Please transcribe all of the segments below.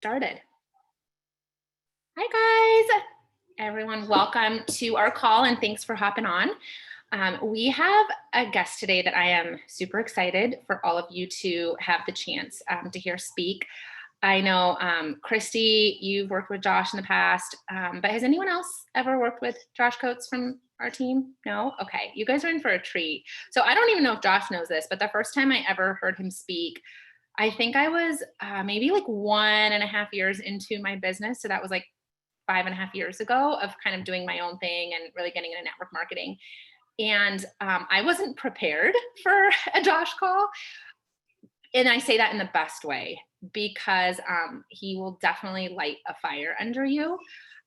Started. Hi, guys. Everyone, welcome to our call and thanks for hopping on. We have a guest today that I am super excited for all of you to have the chance to hear speak. I know, Christy, you've worked with Josh in the past, but has anyone else ever worked with Josh Coates from our team? No? Okay, you guys are in for a treat. So I don't even know if Josh knows this, but the first time I ever heard him speak, I think I was maybe like 1.5 years into my business. So that was like 5.5 years ago of kind of doing my own thing and really getting into network marketing. And I wasn't prepared for a Josh call. And I say that in the best way because he will definitely light a fire under you.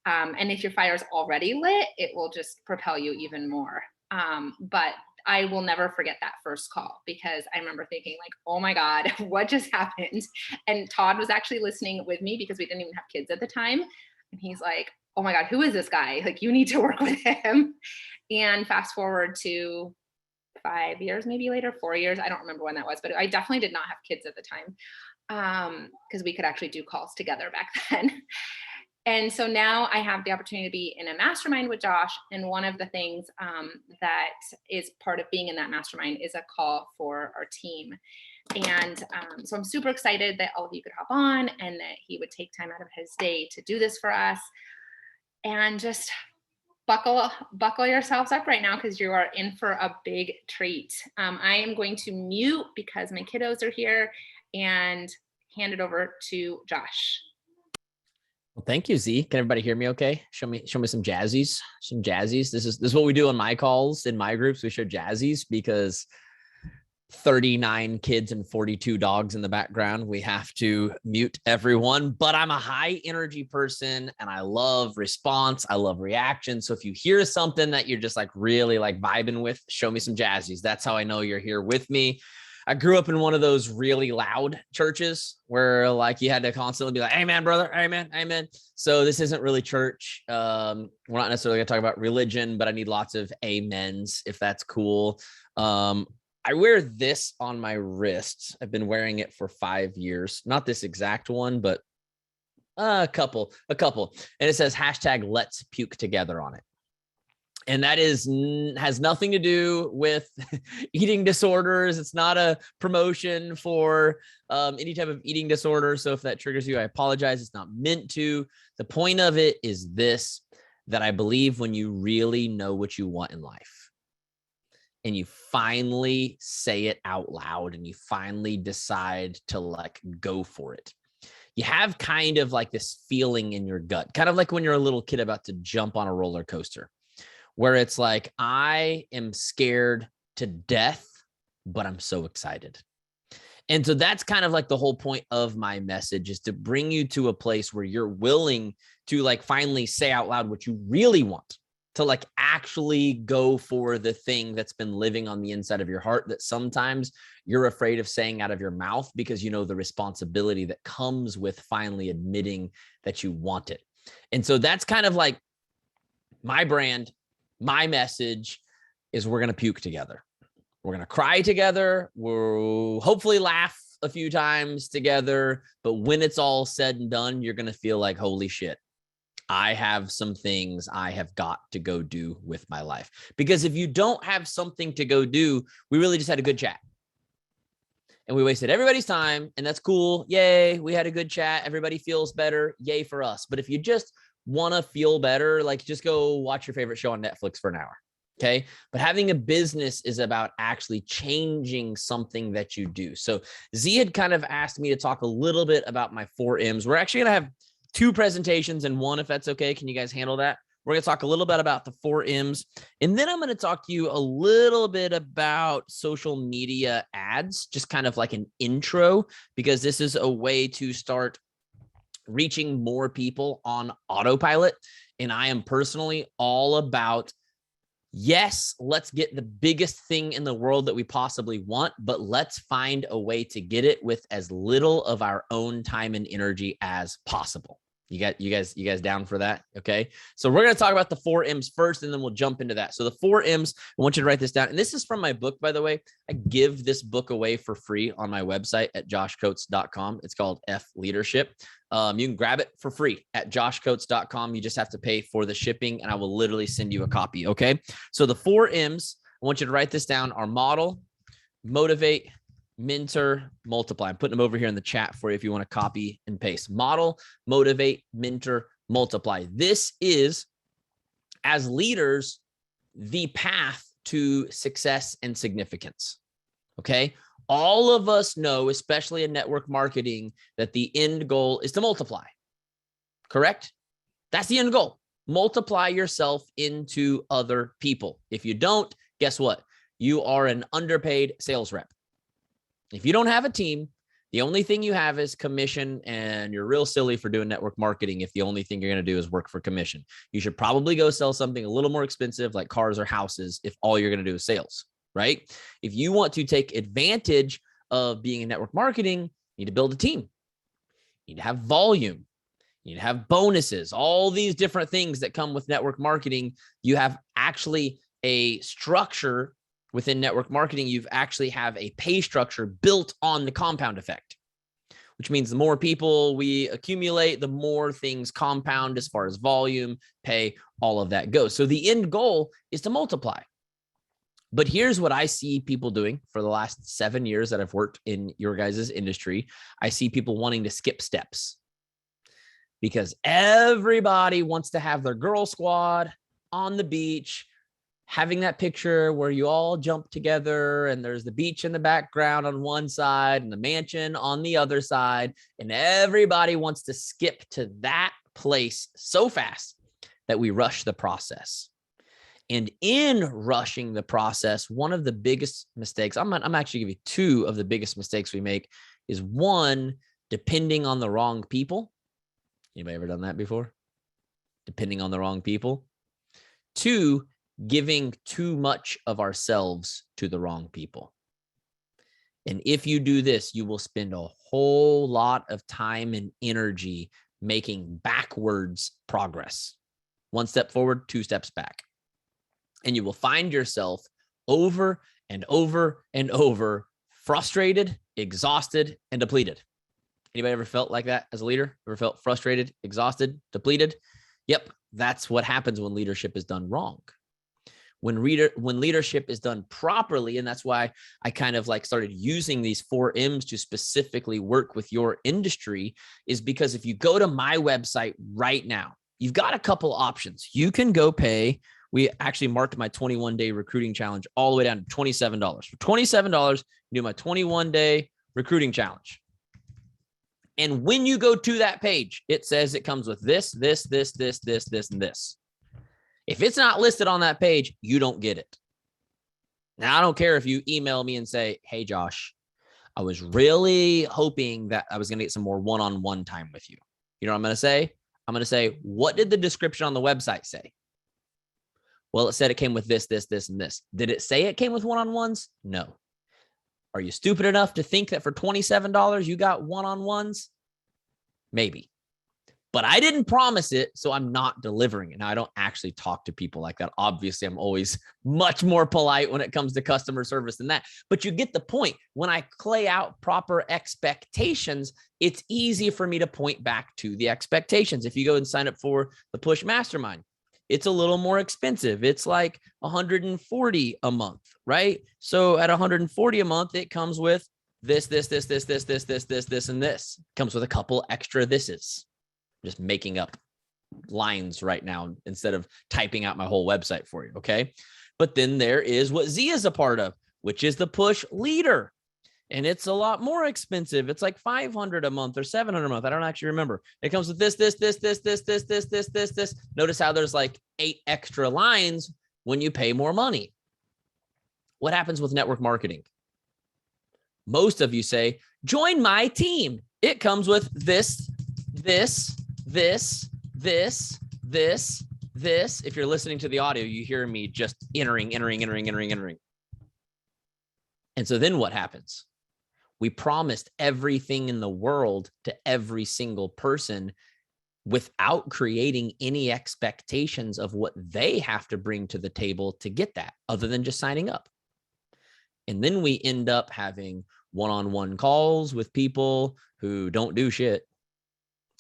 And if your fire is already lit, it will just propel you even more. But I will never forget that first call because I remember thinking like, oh my God, what just happened? And Todd was actually listening with me because we didn't even have kids at the time. And he's like, oh my God, who is this guy? Like, you need to work with him. And fast forward to 5 years, maybe later, 4 years. I don't remember when that was, but I definitely did not have kids at the time because we could actually do calls together back then. And so now I have the opportunity to be in a mastermind with Josh. And one of the things that is part of being in that mastermind is a call for our team. And so I'm super excited that all of you could hop on and that he would take time out of his day to do this for us. And just buckle yourselves up right now because you are in for a big treat. I am going to mute because my kiddos are here and hand it over to Josh. Well, thank you, Z. Can everybody hear me okay? Show me some jazzies, This is what we do on my calls in my groups. We show jazzies because 39 kids and 42 dogs in the background. We have to mute everyone, but I'm a high energy person and I love response. I love reaction. So if you hear something that you're just like really like vibing with, show me some jazzies. That's how I know you're here with me. I grew up in one of those really loud churches where like you had to constantly be like, amen, brother, amen, amen. So this isn't really church. We're not necessarily gonna talk about religion, but I need lots of amens if that's cool. I wear this on my wrist. I've been wearing it for 5 years. Not this exact one, but a couple. And it says hashtag let's puke together on it. And that has nothing to do with eating disorders. It's not a promotion for any type of eating disorder. So if that triggers you, I apologize. It's not meant to. The point of it is this, that I believe when you really know what you want in life and you finally say it out loud and you finally decide to like go for it, you have kind of like this feeling in your gut, kind of like when you're a little kid about to jump on a roller coaster, where it's like, I am scared to death, but I'm so excited. And so that's kind of like the whole point of my message, is to bring you to a place where you're willing to like finally say out loud what you really want, to like actually go for the thing that's been living on the inside of your heart that sometimes you're afraid of saying out of your mouth because you know the responsibility that comes with finally admitting that you want it. And so that's kind of like my brand. My message is we're going to puke together. We're going to cry together. We'll hopefully laugh a few times together. But when it's all said and done, you're going to feel like, holy shit, I have some things I have got to go do with my life. Because if you don't have something to go do, we really just had a good chat. And we wasted everybody's time, and that's cool. Yay, we had a good chat. Everybody feels better. Yay for us. But if you just want to feel better, like just go watch your favorite show on Netflix for an hour. Okay. But having a business is about actually changing something that you do. So Z had kind of asked me to talk a little bit about my 4 M's. We're actually going to have 2 presentations in one, if that's okay. Can you guys handle that? We're going to talk a little bit about the 4 M's. And then I'm going to talk to you a little bit about social media ads, just kind of like an intro, because this is a way to start reaching more people on autopilot. And I am personally all about, yes, let's get the biggest thing in the world that we possibly want, but let's find a way to get it with as little of our own time and energy as possible. You guys down for that? Okay. So we're going to talk about the 4 M's first, and then we'll jump into that. So the 4 M's, I want you to write this down. And this is from my book, by the way. I give this book away for free on my website at joshcoates.com. It's called F Leadership. You can grab it for free at joshcoates.com. You just have to pay for the shipping, and I will literally send you a copy. Okay. So the 4 M's, I want you to write this down, are model, motivate, mentor, multiply. I'm putting them over here in the chat for you if you want to copy and paste. Model, motivate, mentor, multiply. This is, as leaders, the path to success and significance. Okay. All of us know, especially in network marketing, that the end goal is to multiply. Correct? That's the end goal. Multiply yourself into other people. If you don't, guess what? You are an underpaid sales rep. If you don't have a team, the only thing you have is commission, and you're real silly for doing network marketing if the only thing you're going to do is work for commission. You should probably go sell something a little more expensive like cars or houses if all you're going to do is sales, right? If you want to take advantage of being in network marketing, you need to build a team. You need to have volume. You need to have bonuses, all these different things that come with network marketing. You have actually a structure within network marketing. You've actually have a pay structure built on the compound effect, which means the more people we accumulate, the more things compound as far as volume, pay, all of that goes. So the end goal is to multiply. But here's what I see people doing for the last 7 years that I've worked in your guys' industry. I see people wanting to skip steps because everybody wants to have their girl squad on the beach, having that picture where you all jump together and there's the beach in the background on one side and the mansion on the other side. And everybody wants to skip to that place so fast that we rush the process. And in rushing the process, one of the biggest mistakes, I'm actually giving you 2 of the biggest mistakes we make is 1, depending on the wrong people. Anybody ever done that before? Depending on the wrong people. 2, giving too much of ourselves to the wrong people. And if you do this, you will spend a whole lot of time and energy making backwards progress. 1 step forward, 2 steps back. And you will find yourself over and over and over frustrated, exhausted, and depleted. Anybody ever felt like that as a leader? Ever felt frustrated, exhausted, depleted? Yep, that's what happens when leadership is done wrong. When leadership is done properly, and that's why I kind of like started using these 4 M's to specifically work with your industry, is because if you go to my website right now, you've got a couple options. You can go pay. We actually marked my 21-day recruiting challenge all the way down to $27. For $27, you do my 21-day recruiting challenge. And when you go to that page, it says it comes with this, and this. If it's not listed on that page, you don't get it. Now, I don't care if you email me and say, hey, Josh, I was really hoping that I was going to get some more one-on-one time with you. You know what I'm going to say? I'm going to say, what did the description on the website say? Well, it said it came with this, and this. Did it say it came with one-on-ones? No. Are you stupid enough to think that for $27 you got one-on-ones? Maybe. But I didn't promise it, so I'm not delivering it. Now, I don't actually talk to people like that. Obviously, I'm always much more polite when it comes to customer service than that. But you get the point. When I lay out proper expectations, it's easy for me to point back to the expectations. If you go and sign up for the Push Mastermind, it's a little more expensive. It's like $140 a month, right? So at $140 a month, it comes with this, and this. Comes with a couple extra thises. Just making up lines right now instead of typing out my whole website for you, okay? But then there is what Z is a part of, which is the Push Leader. And it's a lot more expensive. It's like $500 a month or $700 a month. I don't actually remember. It comes with this. Notice how there's like 8 extra lines when you pay more money. What happens with network marketing? Most of you say, join my team. It comes with this. If you're listening to the audio, you hear me just entering. And so then what happens? We promised everything in the world to every single person without creating any expectations of what they have to bring to the table to get that, other than just signing up. And then we end up having one-on-one calls with people who don't do shit.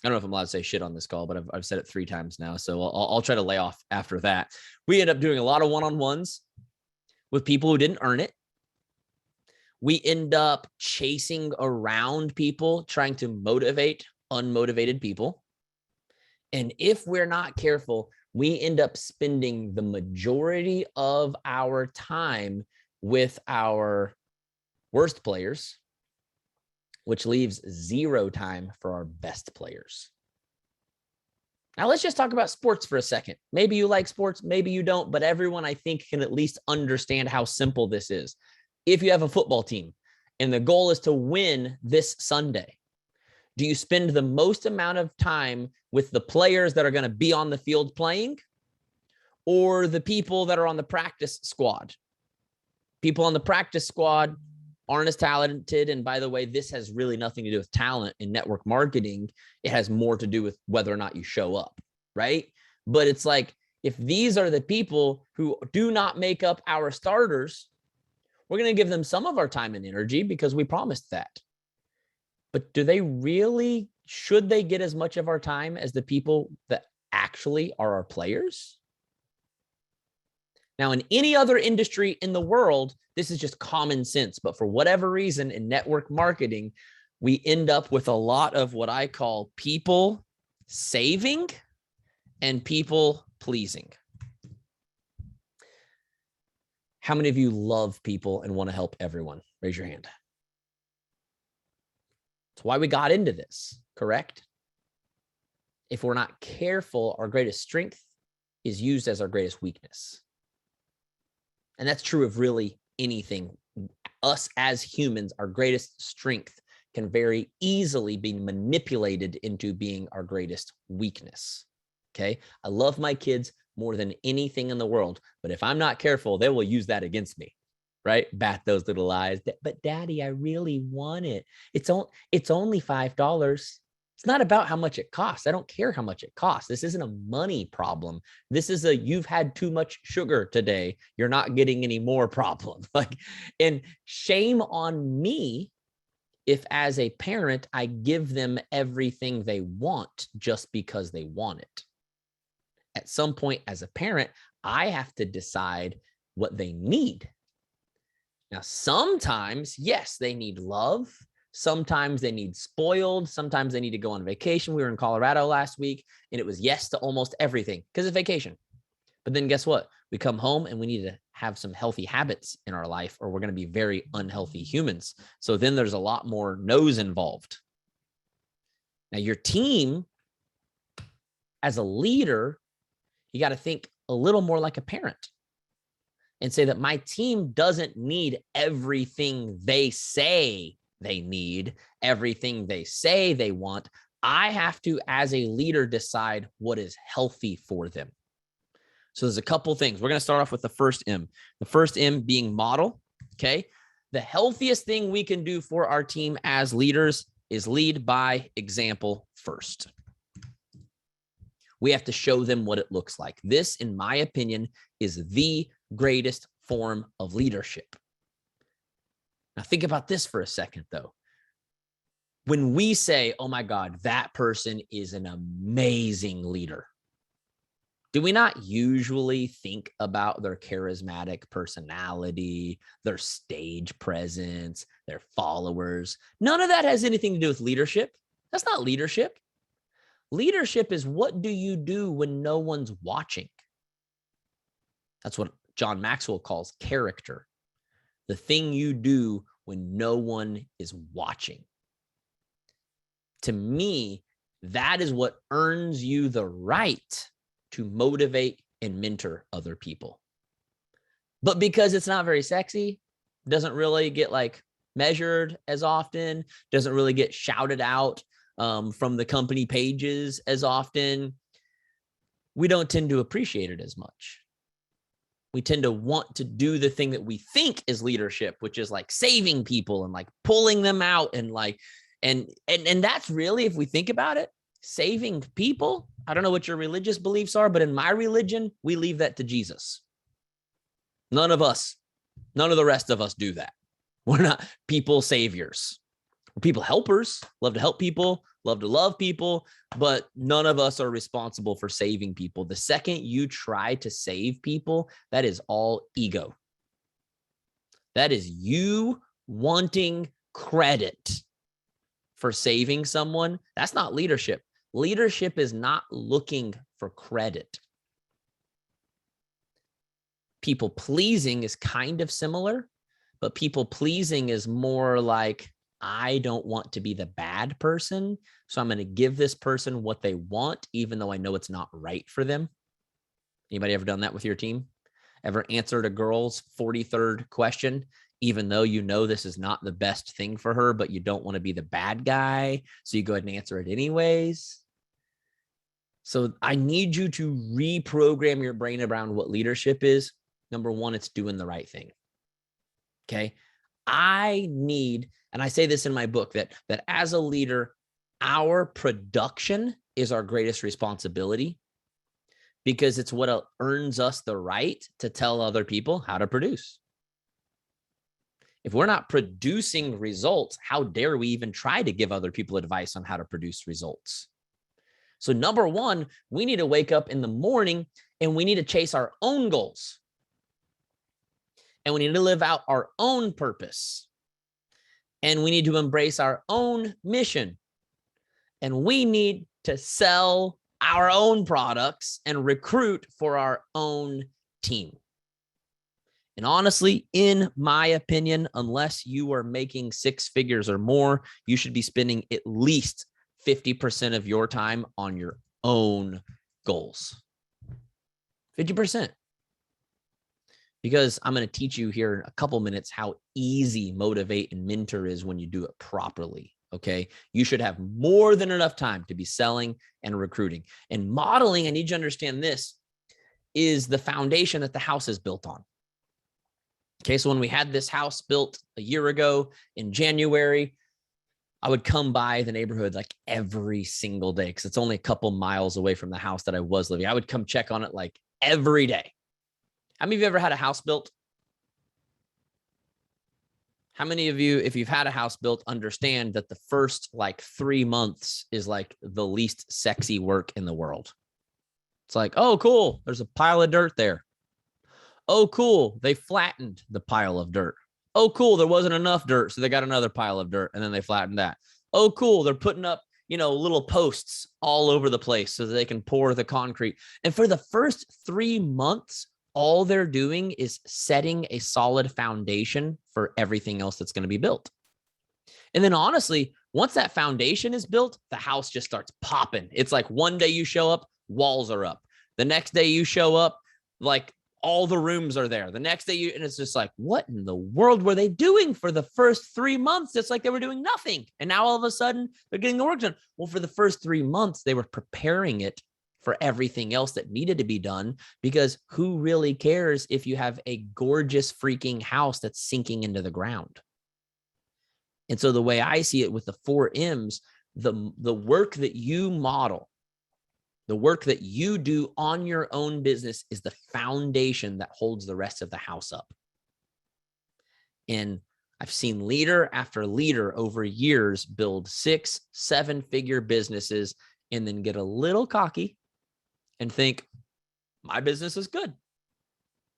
I don't know if I'm allowed to say shit on this call, but I've said it 3 times now. So I'll try to lay off after that. We end up doing a lot of one-on-ones with people who didn't earn it. We end up chasing around people, trying to motivate unmotivated people. And if we're not careful, we end up spending the majority of our time with our worst players, which leaves 0 time for our best players. Now, let's just talk about sports for a second. Maybe you like sports, maybe you don't, but everyone, I think, can at least understand how simple this is. If you have a football team and the goal is to win this Sunday, do you spend the most amount of time with the players that are going to be on the field playing, or the people that are on the practice squad? People on the practice squad aren't as talented. And by the way, this has really nothing to do with talent in network marketing. It has more to do with whether or not you show up, right? But it's like, if these are the people who do not make up our starters, we're going to give them some of our time and energy because we promised that. But do they really, should they get as much of our time as the people that actually are our players? Now, in any other industry in the world, this is just common sense. But for whatever reason, in network marketing, we end up with a lot of what I call people saving and people pleasing. How many of you love people and want to help everyone? Raise your hand. That's why we got into this, correct? If we're not careful, our greatest strength is used as our greatest weakness. And that's true of really anything. Us as humans, our greatest strength can very easily be manipulated into being our greatest weakness. Okay. I love my kids more than anything in the world, but if I'm not careful, they will use that against me, right? Bat those little eyes. But Daddy, I really want it. It's only $5. It's not about how much it costs. I don't care how much it costs. This isn't a money problem. This is a, you've had too much sugar today, you're not getting any more problem. Like, and shame on me if as a parent, I give them everything they want just because they want it. At some point as a parent, I have to decide what they need. Now, sometimes, yes, they need love. Sometimes they need spoiled. Sometimes they need to go on vacation. We were in Colorado last week, and it was yes to almost everything because it's vacation. But then guess what? We come home and we need to have some healthy habits in our life, or we're going to be very unhealthy humans. So then there's a lot more no's involved. Now, your team, as a leader, you got to think a little more like a parent and say that my team doesn't need everything they say they need, everything they say they want. I have to, as a leader, decide what is healthy for them. So there's a couple things. We're going to start off with the first M. The first M being model. Okay. The healthiest thing we can do for our team as leaders is lead by example first. We have to show them what it looks like. This, in my opinion, is the greatest form of leadership. Now, think about this for a second, though. When we say, oh my God, that person is an amazing leader, do we not usually think about their charismatic personality, their stage presence, their followers? None of that has anything to do with leadership. That's not leadership. Leadership is, what do you do when no one's watching? That's what John Maxwell calls character. The thing you do when no one is watching. To me, that is what earns you the right to motivate and mentor other people. But because it's not very sexy, doesn't really get like measured as often, doesn't really get shouted out from the company pages as often, we don't tend to appreciate it as much. We tend to want to do the thing that we think is leadership, which is like saving people and like pulling them out and like, and that's really, if we think about it, saving people. I don't know what your religious beliefs are, but in my religion, we leave that to Jesus. None of the rest of us do that. We're not people saviors. We're people helpers, love to help people, love to love people, but none of us are responsible for saving people. The second you try to save people, that is all ego. That is you wanting credit for saving someone. That's not leadership. Leadership is not looking for credit. People pleasing is kind of similar, but people pleasing is more like, I don't want to be the bad person, so I'm going to give this person what they want, even though I know it's not right for them. Anybody ever done that with your team? Ever answered a girl's 43rd question, even though you know this is not the best thing for her, but you don't want to be the bad guy, so you go ahead and answer it anyways? So I need you to reprogram your brain around what leadership is. Number one, it's doing the right thing. Okay. I need, and I say this in my book, that as a leader, our production is our greatest responsibility, because it's what earns us the right to tell other people how to produce. If we're not producing results, how dare we even try to give other people advice on how to produce results? So number one, we need to wake up in the morning and we need to chase our own goals. And we need to live out our own purpose. And we need to embrace our own mission. And we need to sell our own products and recruit for our own team. And honestly, in my opinion, unless you are making 6 figures or more, you should be spending at least 50% of your time on your own goals. 50%. Because I'm going to teach you here in a couple minutes how easy motivate and mentor is when you do it properly. Okay. You should have more than enough time to be selling and recruiting. And modeling, I need you to understand this, is the foundation that the house is built on. Okay. So when we had this house built a year ago in January, I would come by the neighborhood like every single day, because it's only a couple miles away from the house that I was living. I would come check on it like every day. How many of you ever had a house built? How many of you, if you've had a house built, understand that the first like 3 months is like the least sexy work in the world? It's like, oh, cool, there's a pile of dirt there. Oh, cool, they flattened the pile of dirt. Oh, cool, there wasn't enough dirt, so they got another pile of dirt, and then they flattened that. Oh, cool, they're putting up, little posts all over the place so that they can pour the concrete. And for the first 3 months, all they're doing is setting a solid foundation for everything else that's going to be built. And then honestly, once that foundation is built, the house just starts popping. It's like one day you show up, walls are up. The next day you show up, like all the rooms are there. The next day and it's just like, what in the world were they doing for the first 3 months? It's like they were doing nothing. And now all of a sudden they're getting the work done. Well, for the first 3 months, they were preparing it for everything else that needed to be done, because who really cares if you have a gorgeous freaking house that's sinking into the ground? And so the way I see it with the 4 M's, the work that you model, the work that you do on your own business is the foundation that holds the rest of the house up. And I've seen leader after leader over years build 6, 7-figure businesses and then get a little cocky and think, my business is good.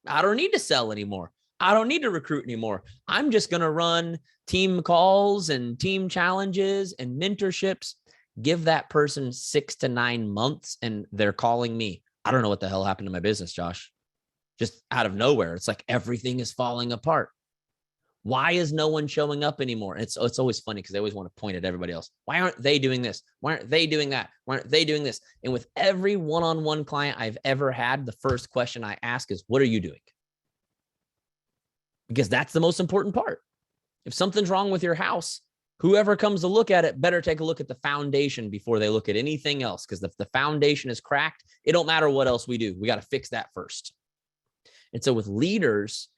I don't need to sell anymore. I don't need to recruit anymore. I'm just going to run team calls and team challenges and mentorships. Give that person 6 to 9 months and they're calling me. I don't know what the hell happened to my business, Josh. Just out of nowhere. It's like everything is falling apart. Why is no one showing up anymore? And it's always funny because they always want to point at everybody else. Why aren't they doing this? Why aren't they doing that? Why aren't they doing this? And with every one-on-one client I've ever had, the first question I ask is, what are you doing? Because that's the most important part. If something's wrong with your house, whoever comes to look at it better take a look at the foundation before they look at anything else. Because if the foundation is cracked, it don't matter what else we do. We got to fix that first. And so with leaders,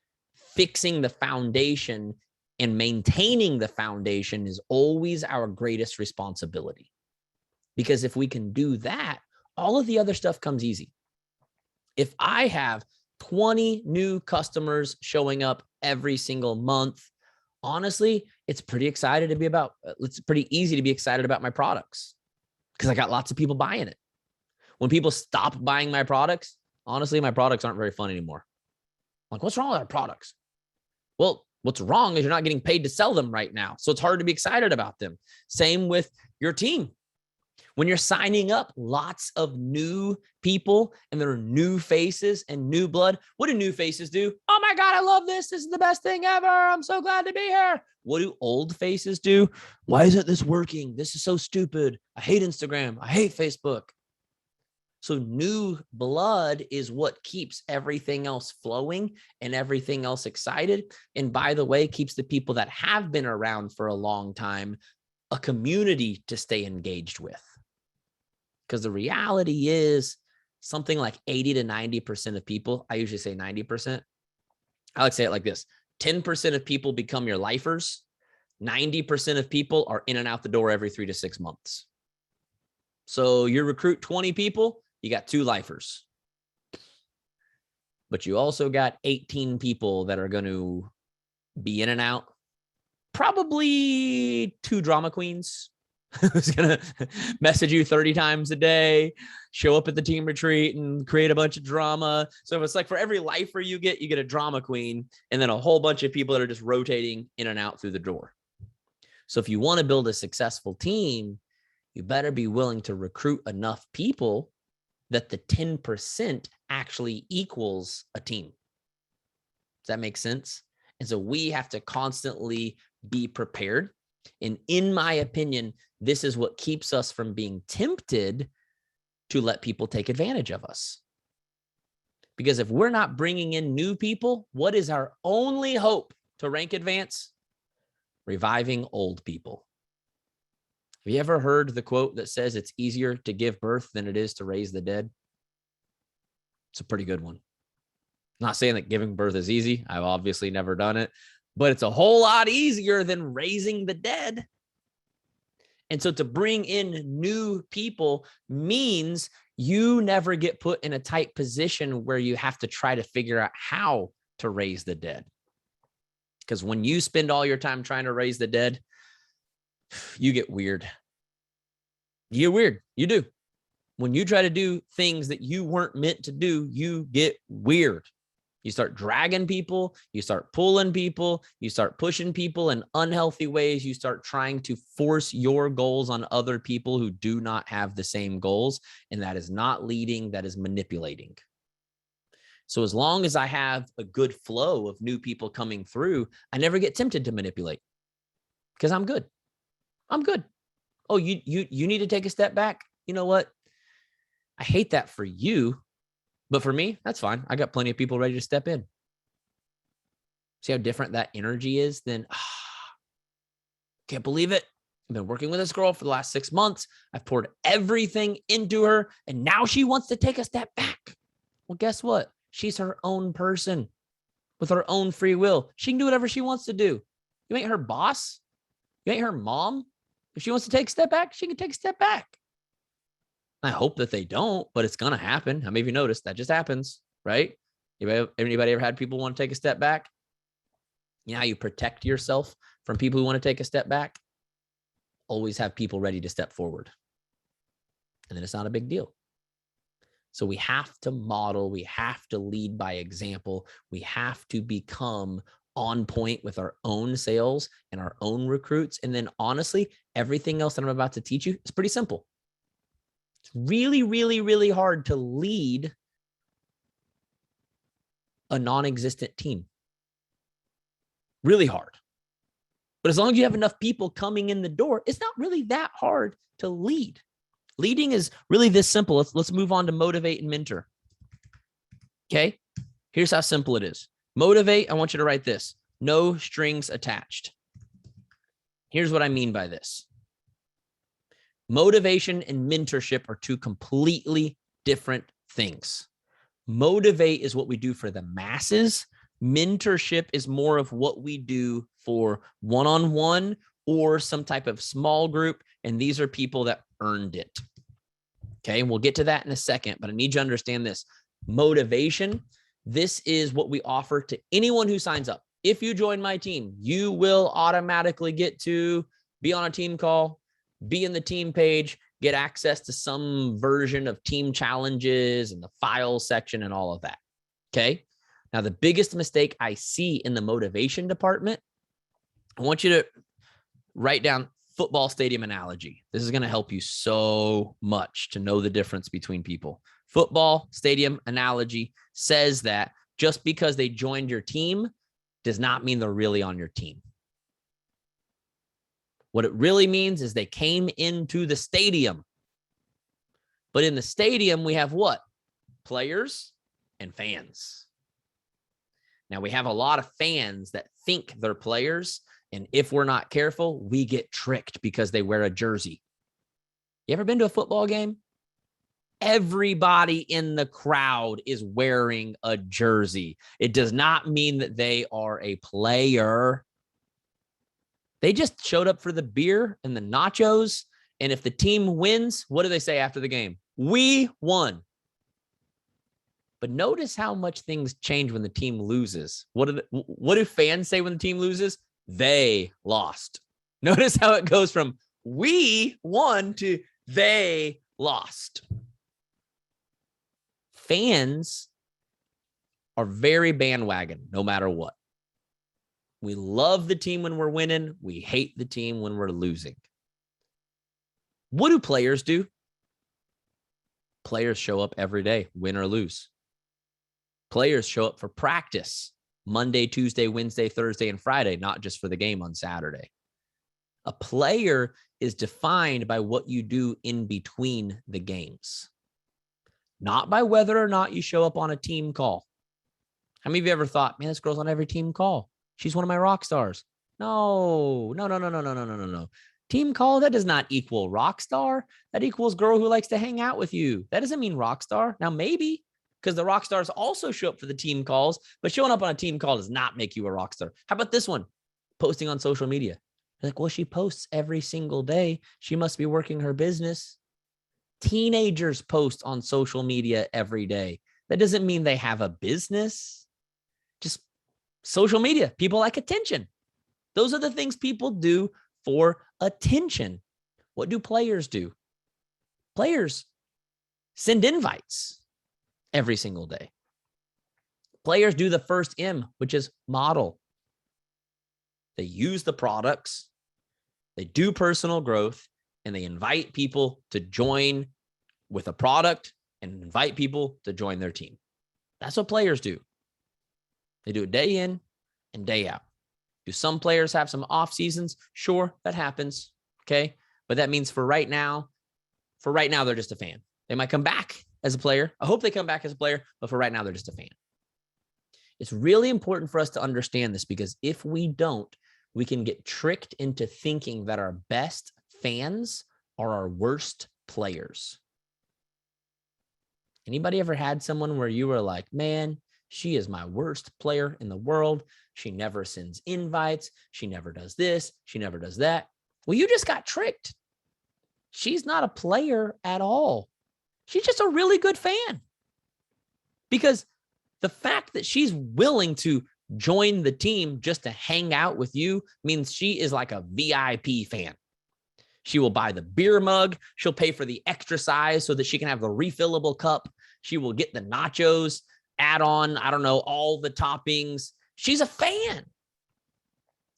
fixing the foundation and maintaining the foundation is always our greatest responsibility. Because if we can do that, all of the other stuff comes easy. If I have 20 new customers showing up every single month, honestly, it's pretty easy to be excited about my products. because I got lots of people buying it. When people stop buying my products, honestly, my products aren't very fun anymore. I'm like, what's wrong with our products? Well, what's wrong is you're not getting paid to sell them right now. So it's hard to be excited about them. Same with your team. When you're signing up lots of new people and there are new faces and new blood, what do new faces do? Oh my God, I love this. This is the best thing ever. I'm so glad to be here. What do old faces do? Why isn't this working? This is so stupid. I hate Instagram. I hate Facebook. So new blood is what keeps everything else flowing and everything else excited. And by the way, keeps the people that have been around for a long time a community to stay engaged with. Because the reality is something like 80 to 90% of people, I usually say 90%. I like to say it like this. 10% of people become your lifers. 90% of people are in and out the door every 3 to 6 months. So you recruit 20 people, you got 2 lifers. But you also got 18 people that are going to be in and out. Probably 2 drama queens who's going to message you 30 times a day, show up at the team retreat and create a bunch of drama. So it's like for every lifer you get a drama queen and then a whole bunch of people that are just rotating in and out through the door. So if you want to build a successful team, you better be willing to recruit enough people that the 10% actually equals a team. Does that make sense? And so we have to constantly be prepared. And in my opinion, this is what keeps us from being tempted to let people take advantage of us. Because if we're not bringing in new people, what is our only hope to rank advance? Reviving old people. Have you ever heard the quote that says it's easier to give birth than it is to raise the dead? It's a pretty good one. I'm not saying that giving birth is easy. I've obviously never done it, but it's a whole lot easier than raising the dead. And so to bring in new people means you never get put in a tight position where you have to try to figure out how to raise the dead. Because when you spend all your time trying to raise the dead, you get weird. You get weird. You do. When you try to do things that you weren't meant to do, you get weird. You start dragging people, you start pulling people, you start pushing people in unhealthy ways. You start trying to force your goals on other people who do not have the same goals. And that is not leading, that is manipulating. So as long as I have a good flow of new people coming through, I never get tempted to manipulate because I'm good. I'm good. Oh, you need to take a step back. You know what? I hate that for you. But for me, that's fine. I got plenty of people ready to step in. See how different that energy is? Then, can't believe it. I've been working with this girl for the last 6 months. I've poured everything into her, and now she wants to take a step back. Well, guess what? She's her own person with her own free will. She can do whatever she wants to do. You ain't her boss. You ain't her mom. If she wants to take a step back, she can take a step back. I hope that they don't, but it's going to happen. How many of you noticed that just happens, right? Anybody ever had people want to take a step back? You know how you protect yourself from people who want to take a step back? Always have people ready to step forward. And then it's not a big deal. So we have to model, we have to lead by example. We have to become on point with our own sales and our own recruits. And then honestly, everything else that I'm about to teach you is pretty simple. It's really, really, really hard to lead a non-existent team. Really hard. But as long as you have enough people coming in the door, it's not really that hard to lead. Leading is really this simple. Let's move on to motivate and mentor. Okay? Here's how simple it is. Motivate, I want you to write this. No strings attached. Here's what I mean by this. Motivation and mentorship are 2 completely different things. Motivate is what we do for the masses. Mentorship is more of what we do for one-on-one or some type of small group. And these are people that earned it. Okay, and we'll get to that in a second, but I need you to understand this. Motivation, this is what we offer to anyone who signs up. If you join my team, you will automatically get to be on a team call, be in the team page, get access to some version of team challenges and the file section and all of that. Okay. Now, the biggest mistake I see in the motivation department, I want you to write down football stadium analogy. This is going to help you so much to know the difference between people. Football stadium analogy says that just because they joined your team does not mean they're really on your team. What it really means is they came into the stadium. But in the stadium, we have what? Players and fans. Now, we have a lot of fans that think they're players, and if we're not careful, we get tricked because they wear a jersey. You ever been to a football game? Everybody in the crowd is wearing a jersey. It does not mean that they are a player. They just showed up for the beer and the nachos, and if the team wins, what do they say after the game? We won. But notice how much things change when the team loses. What do fans say when the team loses? They lost. Notice how it goes from we won to they lost. Fans are very bandwagon, no matter what. We love the team when we're winning. We hate the team when we're losing. What do players do? Players show up every day, win or lose. Players show up for practice Monday, Tuesday, Wednesday, Thursday, and Friday, not just for the game on Saturday. A player is defined by what you do in between the games, not by whether or not you show up on a team call. How many of you ever thought, man, this girl's on every team call? She's one of my rock stars. No. Team call, that does not equal rock star. That equals girl who likes to hang out with you. That doesn't mean rock star. Now, maybe, because the rock stars also show up for the team calls, but showing up on a team call does not make you a rock star. How about this one? Posting on social media. You're like, well, she posts every single day. She must be working her business. Teenagers post on social media every day. That doesn't mean they have a business. Just social media. People like attention. Those are the things people do for attention. What do players do? Players send invites every single day. Players do the first M, which is model. They use the products, they do personal growth, and they invite people to join with a product and invite people to join their team. That's what players do. They do it day in and day out. Do some players have some off seasons? Sure, that happens. Okay. But that means for right now, they're just a fan. They might come back as a player. I hope they come back as a player, but for right now, they're just a fan. It's really important for us to understand this, because if we don't, we can get tricked into thinking that our best fans are our worst players. Anybody ever had someone where you were like, man, she is my worst player in the world. She never sends invites. She never does this. She never does that. Well, you just got tricked. She's not a player at all. She's just a really good fan. Because the fact that she's willing to join the team just to hang out with you means she is like a VIP fan. She will buy the beer mug. She'll pay for the extra size so that she can have the refillable cup. She will get the nachos, add on, I don't know, all the toppings. She's a fan.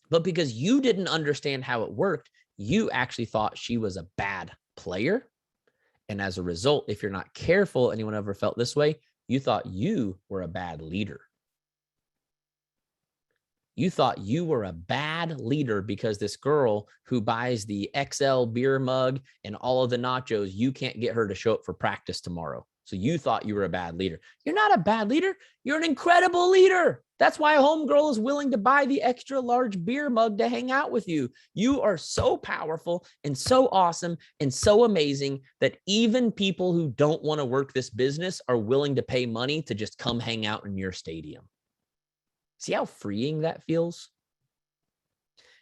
But because you didn't understand how it worked, you actually thought she was a bad player. And as a result, if you're not careful, anyone ever felt this way, you thought you were a bad leader. You thought you were a bad leader because this girl who buys the XL beer mug and all of the nachos, you can't get her to show up for practice tomorrow. So you thought you were a bad leader. You're not a bad leader. You're an incredible leader. That's why a homegirl is willing to buy the extra large beer mug to hang out with you. You are so powerful and so awesome and so amazing that even people who don't want to work this business are willing to pay money to just come hang out in your stadium. See how freeing that feels?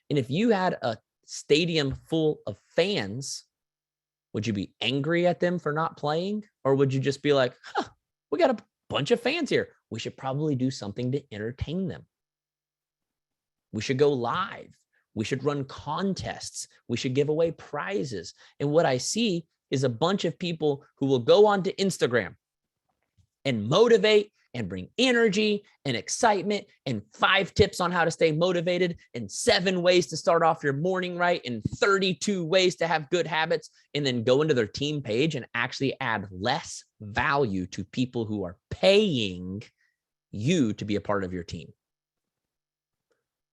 And if you had a stadium full of fans, would you be angry at them for not playing? Or would you just be like, we got a bunch of fans here. We should probably do something to entertain them. We should go live. We should run contests. We should give away prizes. And what I see is a bunch of people who will go onto Instagram and motivate and bring energy and excitement and 5 tips on how to stay motivated and 7 ways to start off your morning right and 32 ways to have good habits, and then go into their team page and actually add less value to people who are paying you to be a part of your team.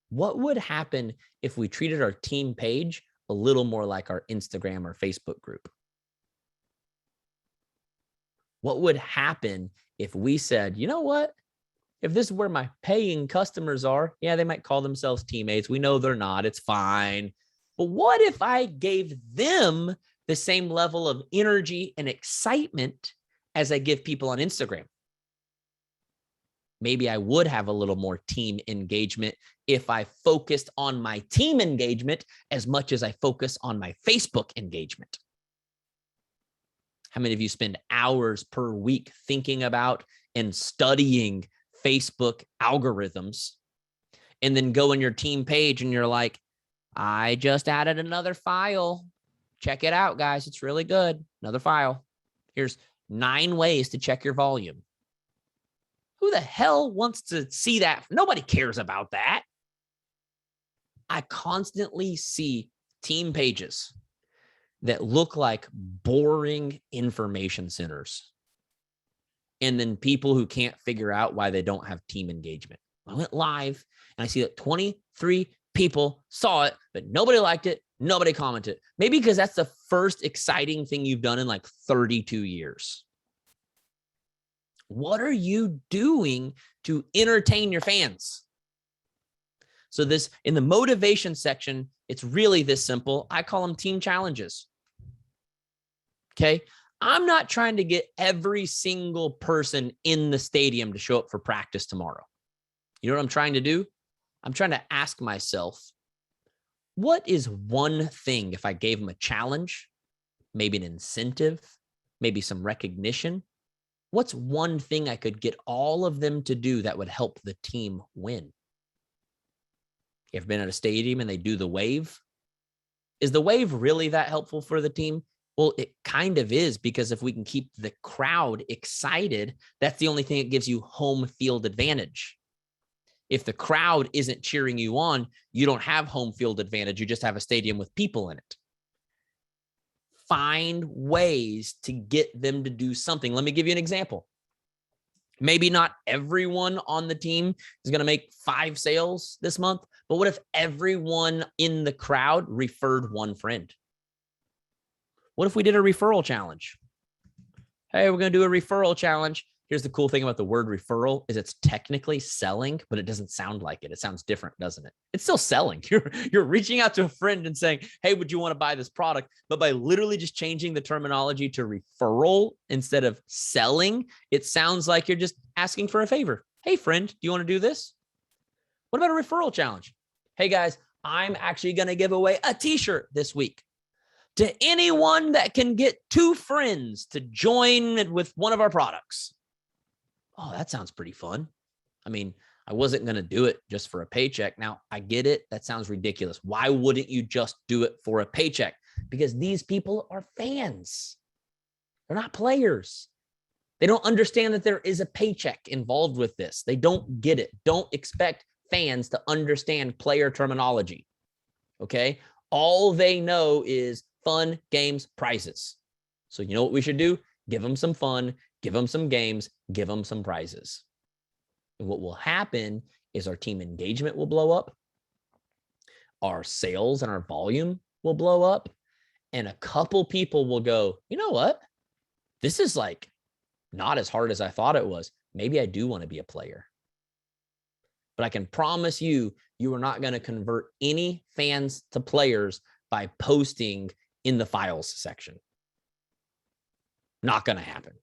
What would happen if we treated our team page a little more like our Instagram or Facebook group? What would happen if we said, you know what? If this is where my paying customers are, yeah, they might call themselves teammates. We know they're not. It's fine. But what if I gave them the same level of energy and excitement as I give people on Instagram? Maybe I would have a little more team engagement if I focused on my team engagement as much as I focus on my Facebook engagement. How many of you spend hours per week thinking about and studying Facebook algorithms, and then go on your team page and you're like, I just added another file. Check it out, guys. It's really good. Another file. Here's 9 ways to check your volume. Who the hell wants to see that? Nobody cares about that. I constantly see team pages that look like boring information centers, and then people who can't figure out why they don't have team engagement. I went live and I see that 23 people saw it, but nobody liked it. Nobody commented. Maybe because that's the first exciting thing you've done in like 32 years. What are you doing to entertain your fans? So this, in the motivation section, it's really this simple. I call them team challenges. Okay. I'm not trying to get every single person in the stadium to show up for practice tomorrow. You know what I'm trying to do? I'm trying to ask myself, what is one thing, if I gave them a challenge, maybe an incentive, maybe some recognition, what's one thing I could get all of them to do that would help the team win? You ever been at a stadium and they do the wave? Is the wave really that helpful for the team? Well, it kind of is, because if we can keep the crowd excited, that's the only thing that gives you home field advantage. If the crowd isn't cheering you on, you don't have home field advantage. You just have a stadium with people in it. Find ways to get them to do something. Let me give you an example. Maybe not everyone on the team is going to make 5 sales this month, but what if everyone in the crowd referred one friend? What if we did a referral challenge? Hey, we're going to do a referral challenge. Here's the cool thing about the word referral is it's technically selling, but it doesn't sound like it. It sounds different, doesn't it? It's still selling. You're reaching out to a friend and saying, hey, would you want to buy this product? But by literally just changing the terminology to referral instead of selling, it sounds like you're just asking for a favor. Hey, friend, do you want to do this? What about a referral challenge? Hey, guys, I'm actually going to give away a t-shirt this week to anyone that can get 2 friends to join with one of our products. Oh, that sounds pretty fun. I mean, I wasn't going to do it just for a paycheck. Now, I get it. That sounds ridiculous. Why wouldn't you just do it for a paycheck? Because these people are fans. They're not players. They don't understand that there is a paycheck involved with this. They don't get it. Don't expect fans to understand player terminology. Okay? All they know is fun, games, prizes. So you know what we should do? Give them some fun, give them some games, give them some prizes. And what will happen is our team engagement will blow up. Our sales and our volume will blow up. And a couple people will go, you know what? This is like not as hard as I thought it was. Maybe I do want to be a player. But I can promise you, you are not going to convert any fans to players by posting in the files section. Not going to happen.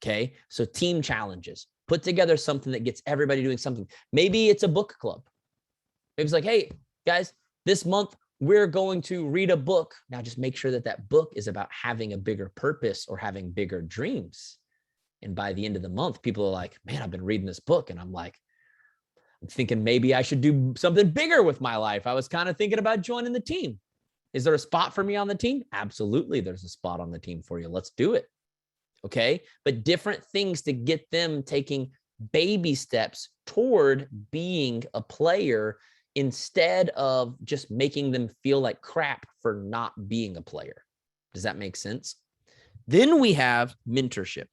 Okay. So team challenges, put together something that gets everybody doing something. Maybe it's a book club. Maybe it's like, hey guys, this month we're going to read a book. Now just make sure that that book is about having a bigger purpose or having bigger dreams. And by the end of the month, people are like, man, I've been reading this book. And I'm like, I'm thinking maybe I should do something bigger with my life. I was kind of thinking about joining the team. Is there a spot for me on the team? Absolutely. There's a spot on the team for you. Let's do it. Okay. But different things to get them taking baby steps toward being a player instead of just making them feel like crap for not being a player. Does that make sense? Then we have mentorship.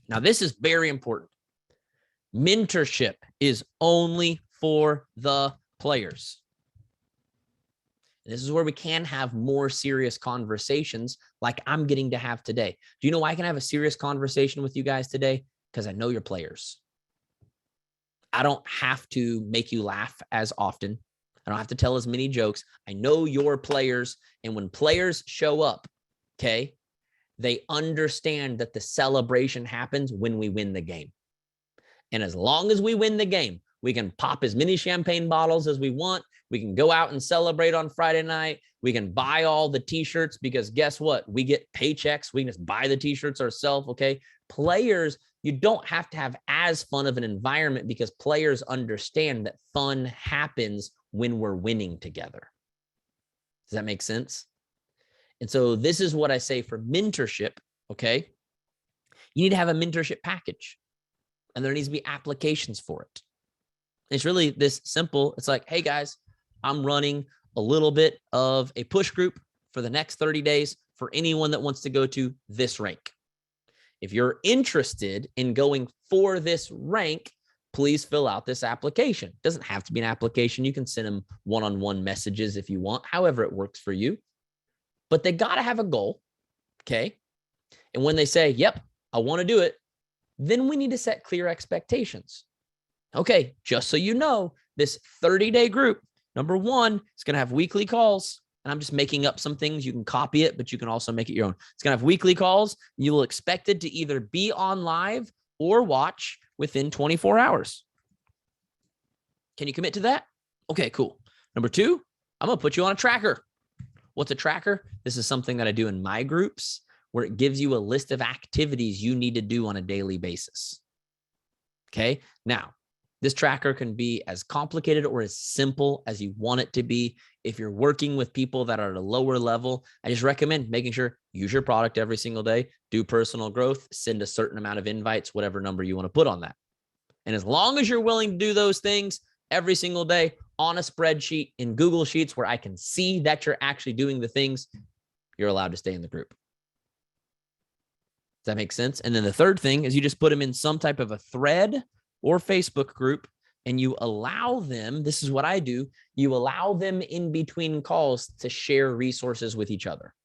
Now, this is very important. Mentorship is only for the players. And this is where we can have more serious conversations like I'm getting to have today. Do you know why I can have a serious conversation with you guys today? Because I know you're players. I don't have to make you laugh as often. I don't have to tell as many jokes. I know you're players. And when players show up, okay, they understand that the celebration happens when we win the game. And as long as we win the game, we can pop as many champagne bottles as we want. We can go out and celebrate on Friday night. We can buy all the t-shirts because guess what? We get paychecks. We can just buy the t-shirts ourselves, okay? Players, you don't have to have as fun of an environment because players understand that fun happens when we're winning together. Does that make sense? And so this is what I say for mentorship, okay? You need to have a mentorship package, and there needs to be applications for it. It's really this simple. It's like, hey guys, I'm running a little bit of a push group for the next 30 days for anyone that wants to go to this rank. If you're interested in going for this rank, please fill out this application. It doesn't have to be an application. You can send them one-on-one messages if you want, however it works for you. But they got to have a goal, okay? And when they say, yep, I want to do it, then we need to set clear expectations. Okay, just so you know, this 30-day group, number one, it's going to have weekly calls. And I'm just making up some things. You can copy it, but you can also make it your own. It's going to have weekly calls. You will expect it to either be on live or watch within 24 hours. Can you commit to that? Okay, cool. Number two, I'm going to put you on a tracker. What's a tracker? This is something that I do in my groups where it gives you a list of activities you need to do on a daily basis. Okay. Now, this tracker can be as complicated or as simple as you want it to be. If you're working with people that are at a lower level, I just recommend making sure use your product every single day, do personal growth, send a certain amount of invites, whatever number you want to put on that. And as long as you're willing to do those things every single day on a spreadsheet in Google Sheets where I can see that you're actually doing the things, you're allowed to stay in the group. Does that make sense? And then the third thing is you just put them in some type of a thread or Facebook group, and you allow them, this is what I do, you allow them in between calls to share resources with each other.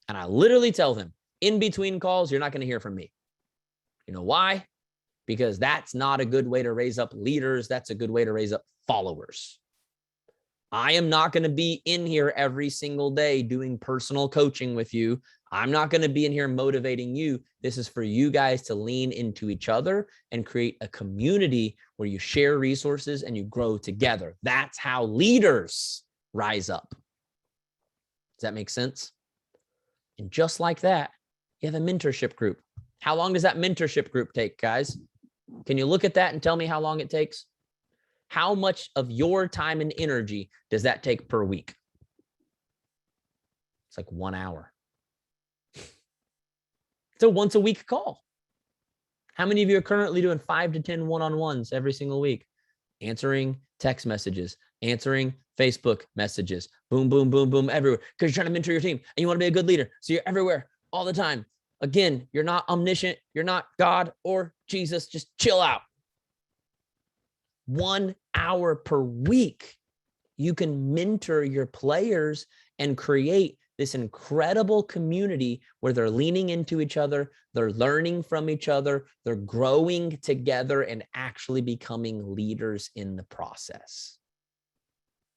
And I literally tell them, in between calls, you're not going to hear from me. You know why? Because that's not a good way to raise up leaders. That's a good way to raise up followers. I am not going to be in here every single day doing personal coaching with you. I'm not going to be in here motivating you. This is for you guys to lean into each other and create a community where you share resources and you grow together. That's how leaders rise up. Does that make sense? And just like that, you have a mentorship group. How long does that mentorship group take, guys? Can you look at that and tell me how long it takes? How much of your time and energy does that take per week? It's like 1 hour. It's a once a week call. How many of you are currently doing 5 to 10 one-on-ones every single week? Answering text messages, answering Facebook messages, boom, boom, boom, boom, everywhere. Because you're trying to mentor your team and you want to be a good leader. So you're everywhere all the time. Again, you're not omniscient. You're not God or Jesus. Just chill out. 1 hour per week, you can mentor your players and create this incredible community where they're leaning into each other, they're learning from each other, they're growing together and actually becoming leaders in the process.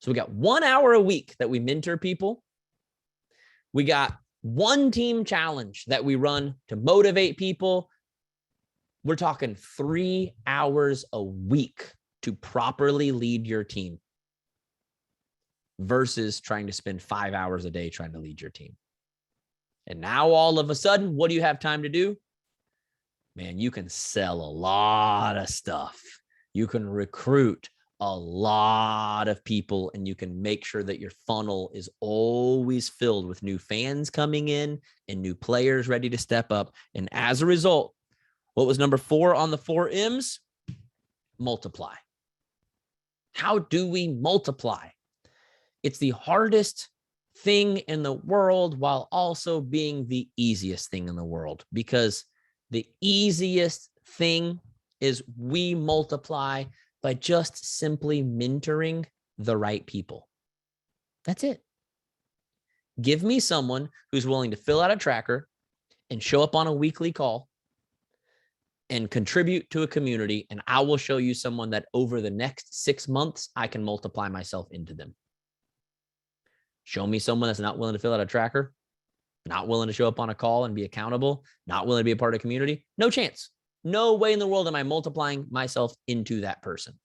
So we got 1 hour a week that we mentor people. We got one team challenge that we run to motivate people. We're talking 3 hours a week to properly lead your team versus trying to spend 5 hours a day trying to lead your team. And now all of a sudden, what do you have time to do? Man, you can sell a lot of stuff. You can recruit a lot of people, and you can make sure that your funnel is always filled with new fans coming in and new players ready to step up. And as a result, what was number 4 on the 4 M's? Multiply. How do we multiply? It's the hardest thing in the world while also being the easiest thing in the world, because the easiest thing is we multiply by just simply mentoring the right people. That's it. Give me someone who's willing to fill out a tracker and show up on a weekly call and contribute to a community, and I will show you someone that over the next 6 months, I can multiply myself into them. Show me someone that's not willing to fill out a tracker, not willing to show up on a call and be accountable, not willing to be a part of a community. No chance. No way in the world am I multiplying myself into that person.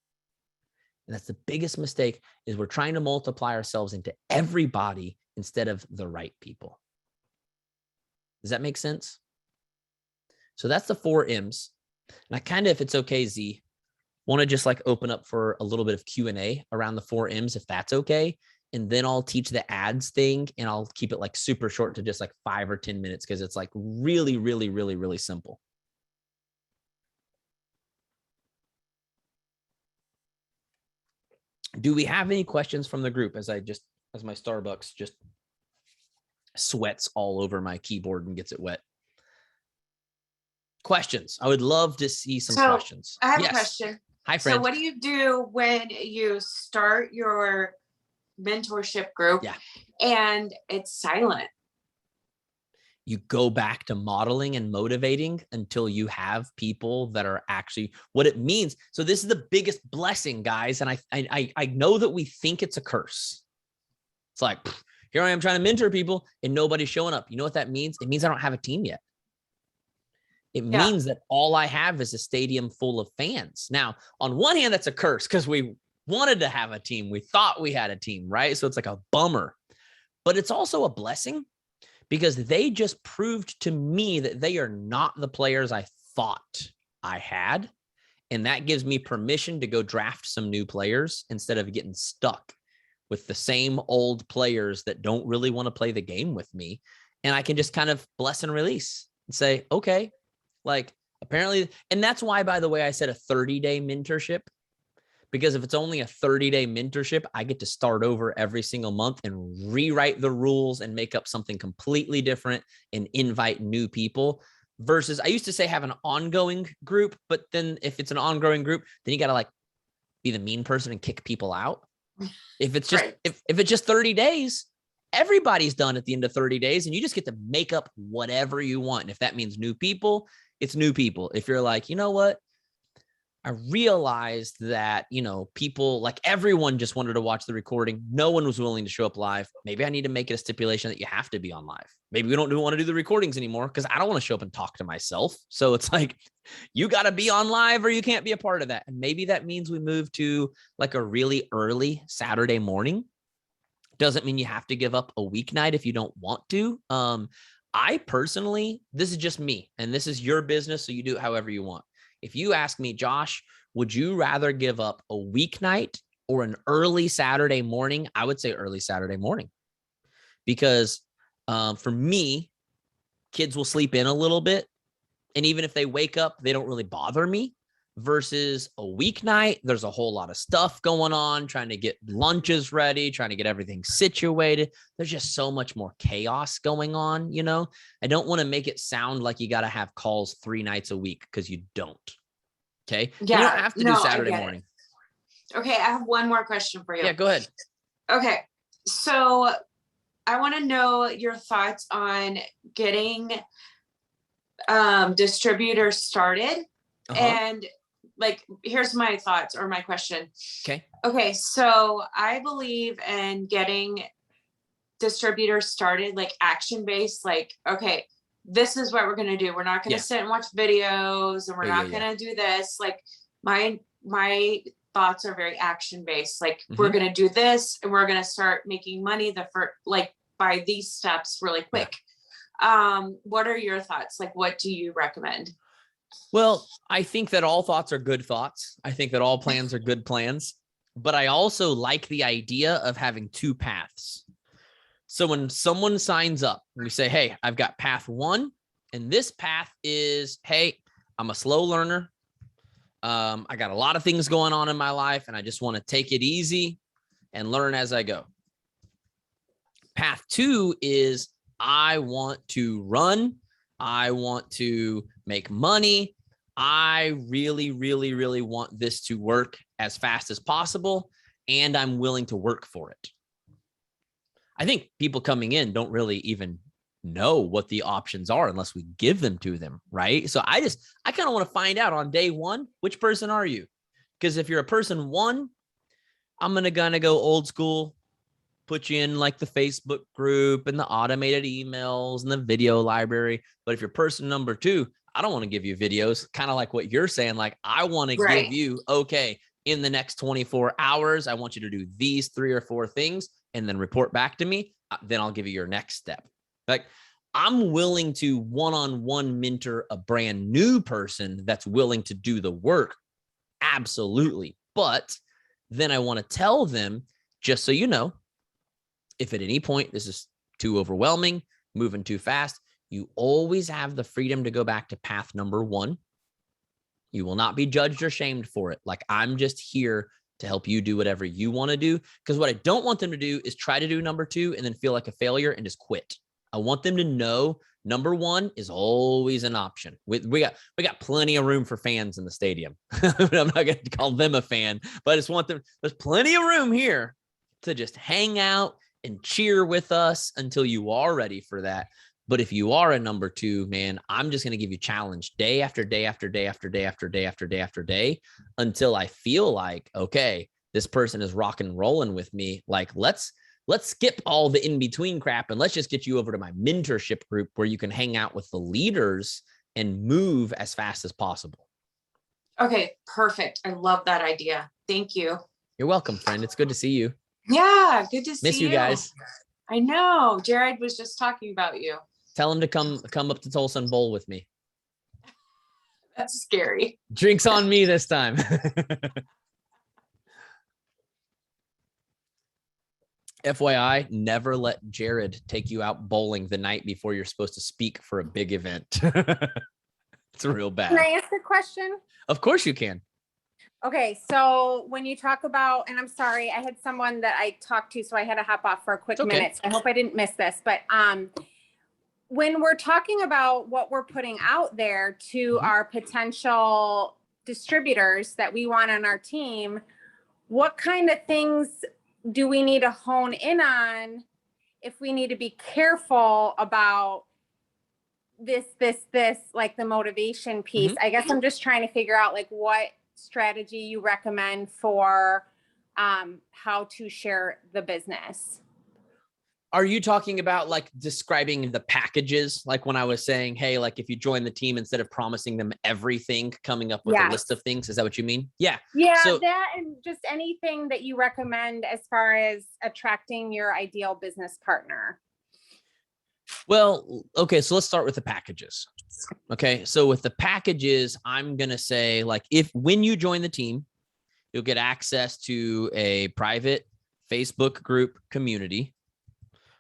And that's the biggest mistake, is we're trying to multiply ourselves into everybody instead of the right people. Does that make sense? So that's the 4 M's. And I kind of, if it's okay, Z, want to just like open up for a little bit of Q&A around the 4 M's, if that's okay. And then I'll teach the ads thing, and I'll keep it like super short to just like 5 or 10 minutes, because it's like really, really, really, really simple. Do we have any questions from the group as my Starbucks just sweats all over my keyboard and gets it wet? Questions. I would love to see some questions. I have a question. Hi, friend. So what do you do when you start your mentorship group and it's silent? You go back to modeling and motivating until you have people that are actually what it means. So this is the biggest blessing, guys. And I know that we think it's a curse. It's like, here I am trying to mentor people and nobody's showing up. You know what that means? It means I don't have a team yet. It means that all I have is a stadium full of fans. Now, on one hand, that's a curse, because we wanted to have a team. We thought we had a team, right? So it's like a bummer, but it's also a blessing, because they just proved to me that they are not the players I thought I had. And that gives me permission to go draft some new players instead of getting stuck with the same old players that don't really want to play the game with me. And I can just kind of bless and release and say, okay, like apparently, and that's why, by the way, I said a 30-day mentorship, because if it's only a 30-day mentorship, I get to start over every single month and rewrite the rules and make up something completely different and invite new people. Versus, I used to say have an ongoing group, but then if it's an ongoing group, then you got to like be the mean person and kick people out. If it's just, if it's just 30 days, everybody's done at the end of 30 days, and you just get to make up whatever you want. And if that means new people, it's new people. If you're like, you know what? I realized that, you know, people, like everyone just wanted to watch the recording. No one was willing to show up live. Maybe I need to make it a stipulation that you have to be on live. Maybe we don't want to do the recordings anymore, because I don't want to show up and talk to myself. So it's like, you got to be on live or you can't be a part of that. And maybe that means we move to like a really early Saturday morning. Doesn't mean you have to give up a weeknight if you don't want to. I personally, this is just me, and this is your business, so you do it however you want. If you ask me, Josh, would you rather give up a weeknight or an early Saturday morning? I would say early Saturday morning, because for me, kids will sleep in a little bit. And even if they wake up, they don't really bother me. Versus a weeknight, there's a whole lot of stuff going on, trying to get lunches ready, trying to get everything situated. There's just so much more chaos going on, you know? I don't want to make it sound like you got to have calls 3 nights a week, because you don't. Okay? Yeah, you don't have to do Saturday morning. Okay, I have one more question for you. Yeah, go ahead. Okay, so I want to know your thoughts on getting distributors started. And like, here's my thoughts or my question. Okay. So I believe in getting distributors started, like action-based, like, okay, this is what we're going to do. We're not going to sit and watch videos, and we're not going to do this. Like my thoughts are very action-based. Like we're going to do this, and we're going to start making money by these steps really quick. What are your thoughts? Like, what do you recommend? Well, I think that all thoughts are good thoughts. I think that all plans are good plans. but I also like the idea of having two paths. So when someone signs up, we say, hey, I've got path one, and this path is, hey, I'm a slow learner. I got a lot of things going on in my life, and I just want to take it easy and learn as I go. Path two is I want to run. I want to make money. I really, really, really want this to work as fast as possible, and I'm willing to work for it. I think people coming in don't really even know what the options are unless we give them to them, right? So I kind of want to find out on day one, which person are you? Because if you're a person one, I'm gonna go old school, put you in like the Facebook group and the automated emails and the video library. But if you're person number two, I don't want to give you videos, kind of like what you're saying. Like, I want to give you, okay, in the next 24 hours, I want you to do these 3 or 4 things and then report back to me. Then I'll give you your next step. Like, I'm willing to one-on-one mentor a brand new person that's willing to do the work. Absolutely. But then I want to tell them, just so you know, if at any point this is too overwhelming, moving too fast, you always have the freedom to go back to path number one. You will not be judged or shamed for it. Like, I'm just here to help you do whatever you want to do. Because what I don't want them to do is try to do number two and then feel like a failure and just quit. I want them to know number one is always an option. We got plenty of room for fans in the stadium. I'm not going to call them a fan, but I just want them. There's plenty of room here to just hang out and cheer with us until you are ready for that. But if you are a number two, man, I'm just going to give you challenge day after day after day after day after day after day after day until I feel like, okay, this person is rock and rolling with me. Like, let's skip all the in-between crap and let's just get you over to my mentorship group where you can hang out with the leaders and move as fast as possible. Okay, perfect. I love that idea. Thank you. You're welcome, friend. It's good to see you. Yeah, good to see you. Miss you guys. I know. Jared was just talking about you. Tell him to come up to Tulsa and bowl with me. That's scary. Drinks on me this time. FYI, never let Jared take you out bowling the night before you're supposed to speak for a big event. It's real bad. Can I ask a question? Of course you can. Okay, so when you talk about, and I'm sorry, I had someone that I talked to, so I had to hop off for a quick minute. So I hope I didn't miss this, but when we're talking about what we're putting out there to our potential distributors that we want on our team, what kind of things do we need to hone in on if we need to be careful about this, like the motivation piece? I guess I'm just trying to figure out like what strategy you recommend for how to share the business. Are you talking about like describing the packages? Like when I was saying, hey, like if you join the team, instead of promising them everything, coming up with a list of things. Is that what you mean? Yeah. Yeah. So, that and just anything that you recommend as far as attracting your ideal business partner. Well, okay. So let's start with the packages. Okay. So with the packages, I'm going to say like, when you join the team, you'll get access to a private Facebook group community.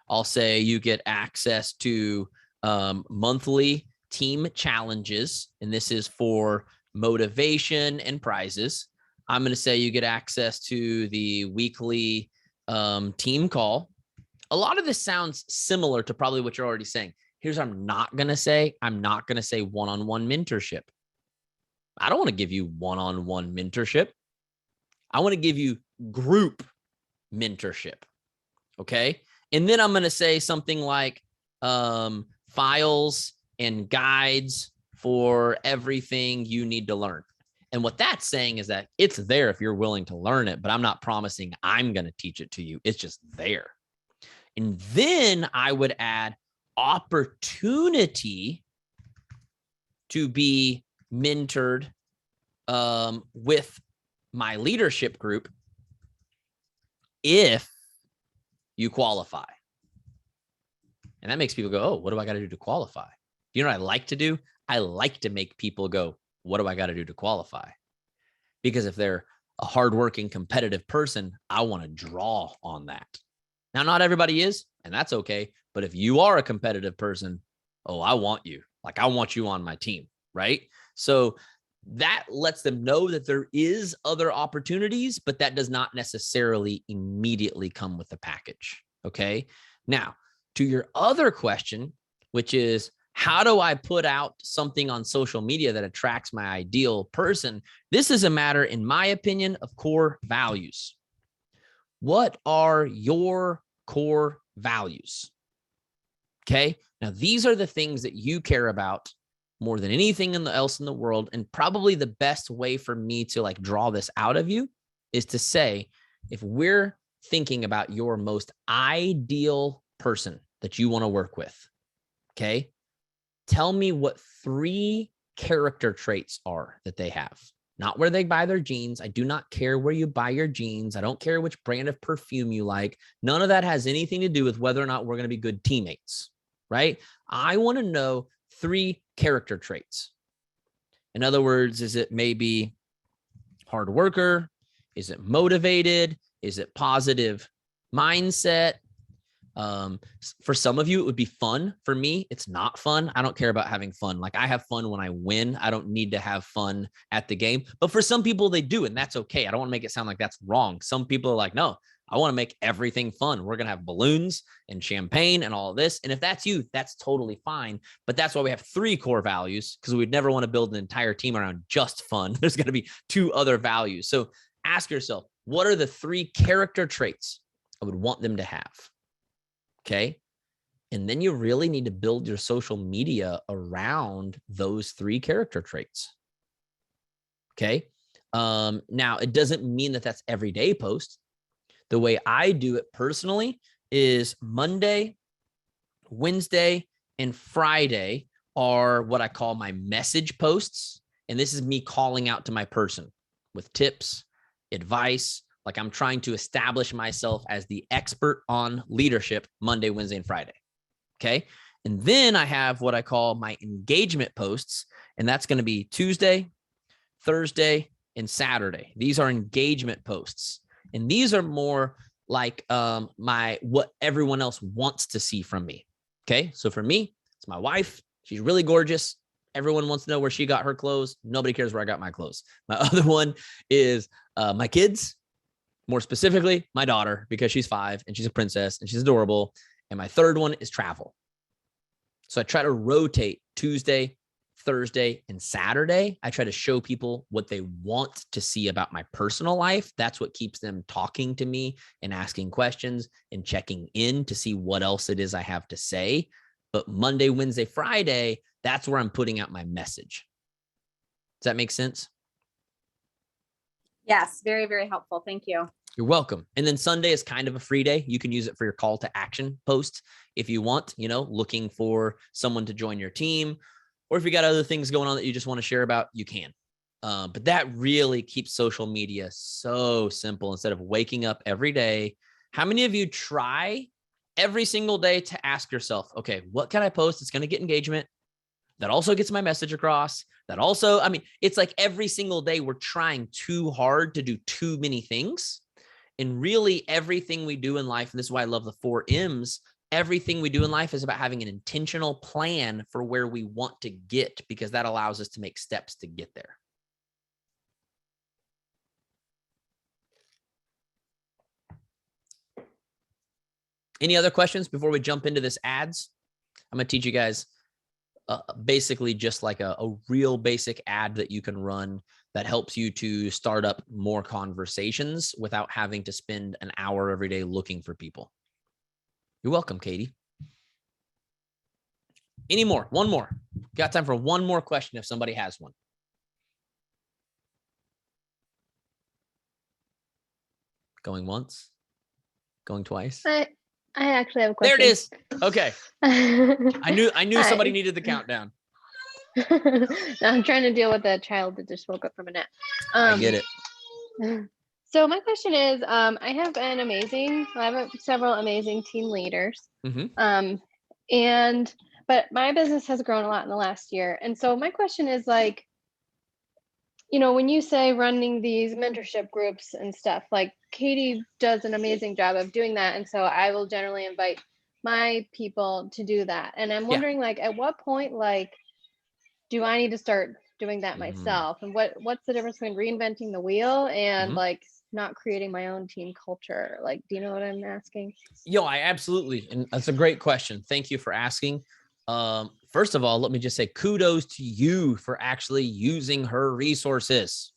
I'll say you get access to monthly team challenges, and this is for motivation and prizes. I'm going to say you get access to the weekly team call. A lot of this sounds similar to probably what you're already saying. Here's what I'm not going to say. I'm not going to say one-on-one mentorship. I don't want to give you one-on-one mentorship. I want to give you group mentorship. Okay. And then I'm going to say something like files and guides for everything you need to learn. And what that's saying is that it's there if you're willing to learn it, but I'm not promising I'm going to teach it to you. It's just there. And then I would add opportunity to be mentored with my leadership group if you qualify. And that makes people go, oh, what do I got to do to qualify? You know what I like to do? I like to make people go, what do I got to do to qualify? Because if they're a hardworking, competitive person, I want to draw on that. Now, not everybody is, and that's okay. But if you are a competitive person, oh, I want you. Like, I want you on my team, right? So that lets them know that there is other opportunities, but that does not necessarily immediately come with the package. Okay. Now, to your other question, which is, how do I put out something on social media that attracts my ideal person? This is a matter, in my opinion, of core values. What are your core values? Okay. Now, these are the things that you care about more than anything else in the world. And probably the best way for me to like draw this out of you is to say, if we're thinking about your most ideal person that you want to work with, okay, tell me what 3 character traits are that they have. Not where they buy their jeans. I do not care where you buy your jeans. I don't care which brand of perfume you like. None of that has anything to do with whether or not we're going to be good teammates, right? I want to know 3 character traits. In other words, is it maybe hard worker? Is it motivated? Is it positive mindset? For some of you, it would be fun. For me, it's not fun. I don't care about having fun. Like, I have fun when I win. I don't need to have fun at the game. But for some people, they do, and that's okay. I don't want to make it sound like that's wrong. Some people are like, no, I want to make everything fun. We're going to have balloons and champagne and all of this. And if that's you, that's totally fine. But that's why we have 3 core values, because we'd never want to build an entire team around just fun. There's going to be 2 other values. So ask yourself, what are the 3 character traits I would want them to have? Okay. And then you really need to build your social media around those 3 character traits. Okay. Now, it doesn't mean that that's everyday post. The way I do it personally is Monday, Wednesday, and Friday are what I call my message posts. And this is me calling out to my person with tips, advice. Like, I'm trying to establish myself as the expert on leadership Monday, Wednesday, and Friday. Okay. And then I have what I call my engagement posts. And that's going to be Tuesday, Thursday, and Saturday. These are engagement posts. And these are more like what everyone else wants to see from me. Okay. So for me, it's my wife. She's really gorgeous. Everyone wants to know where she got her clothes. Nobody cares where I got my clothes. My other one is my kids. More specifically, my daughter, because she's 5 and she's a princess and she's adorable. And my third one is travel. So I try to rotate Tuesday, Thursday, and Saturday. I try to show people what they want to see about my personal life. That's what keeps them talking to me and asking questions and checking in to see what else it is I have to say. But Monday, Wednesday, Friday, that's where I'm putting out my message. Does that make sense? Yes, very, very helpful. Thank you. You're welcome. And then Sunday is kind of a free day. You can use it for your call to action post if you want, looking for someone to join your team, or if you got other things going on that you just want to share about, you can. But that really keeps social media so simple instead of waking up every day. How many of you try every single day to ask yourself, okay, what can I post? It's going to get engagement. That also gets my message across. That also, it's like every single day we're trying too hard to do too many things. And really everything we do in life, and this is why I love the 4 M's, everything we do in life is about having an intentional plan for where we want to get, because that allows us to make steps to get there. Any other questions before we jump into this ads? I'm going to teach you guys basically just like a real basic ad that you can run that helps you to start up more conversations without having to spend an hour every day looking for people. You're welcome, Katie. Any more? One more. Got time for one more question if somebody has one. Going once? Going twice? I actually have a question. There it is. Okay. I knew somebody needed the countdown. I'm trying to deal with a child that just woke up from a nap. I get it. So my question is, I have several amazing team leaders. Mm-hmm. But my business has grown a lot in the last year. And so my question is, like, you know, when you say running these mentorship groups and stuff, like Katie does an amazing job of doing that. And so I will generally invite my people to do that. And I'm wondering, like, at what point, like, do I need to start doing that myself? And what's the difference between reinventing the wheel and like not creating my own team culture? Like, do you know what I'm asking? Yo, I absolutely. And that's a great question. Thank you for asking. First of all, let me just say kudos to you for actually using her resources,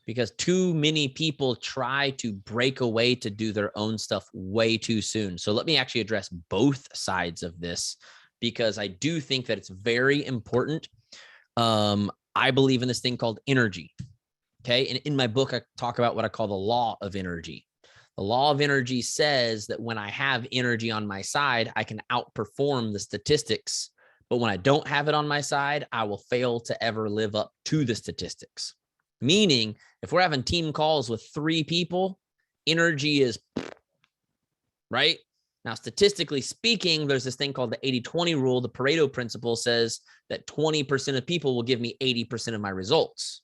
because too many people try to break away to do their own stuff way too soon. So let me actually address both sides of this, because I do think that it's very important. I believe in this thing called energy. Okay. And in my book, I talk about what I call the law of energy. The law of energy says that when I have energy on my side, I can outperform the statistics. But when I don't have it on my side, I will fail to ever live up to the statistics. Meaning, if we're having team calls with 3 people, energy is right. Now, statistically speaking, there's this thing called the 80-20 rule. The Pareto principle says that 20% of people will give me 80% of my results,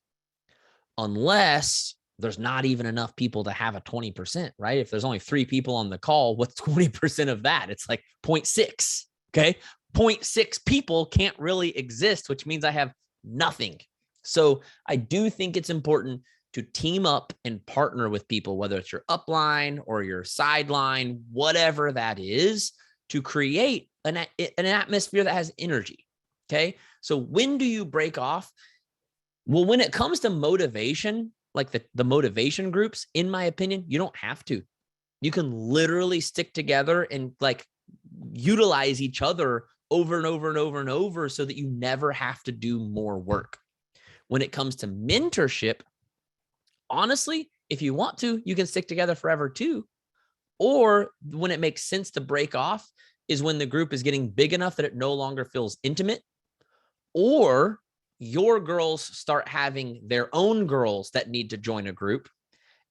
unless there's not even enough people to have a 20%, right? If there's only 3 people on the call, what's 20% of that? It's like 0.6, okay? 0.6 people can't really exist, which means I have nothing. So I do think it's important to team up and partner with people, whether it's your upline or your sideline, whatever that is, to create an atmosphere that has energy, okay? So when do you break off? Well, when it comes to motivation, like the motivation groups, in my opinion, you don't have to. You can literally stick together and like utilize each other over and over and over and over so that you never have to do more work. When it comes to mentorship, honestly, if you want to, you can stick together forever too. Or when it makes sense to break off is when the group is getting big enough that it no longer feels intimate, or your girls start having their own girls that need to join a group.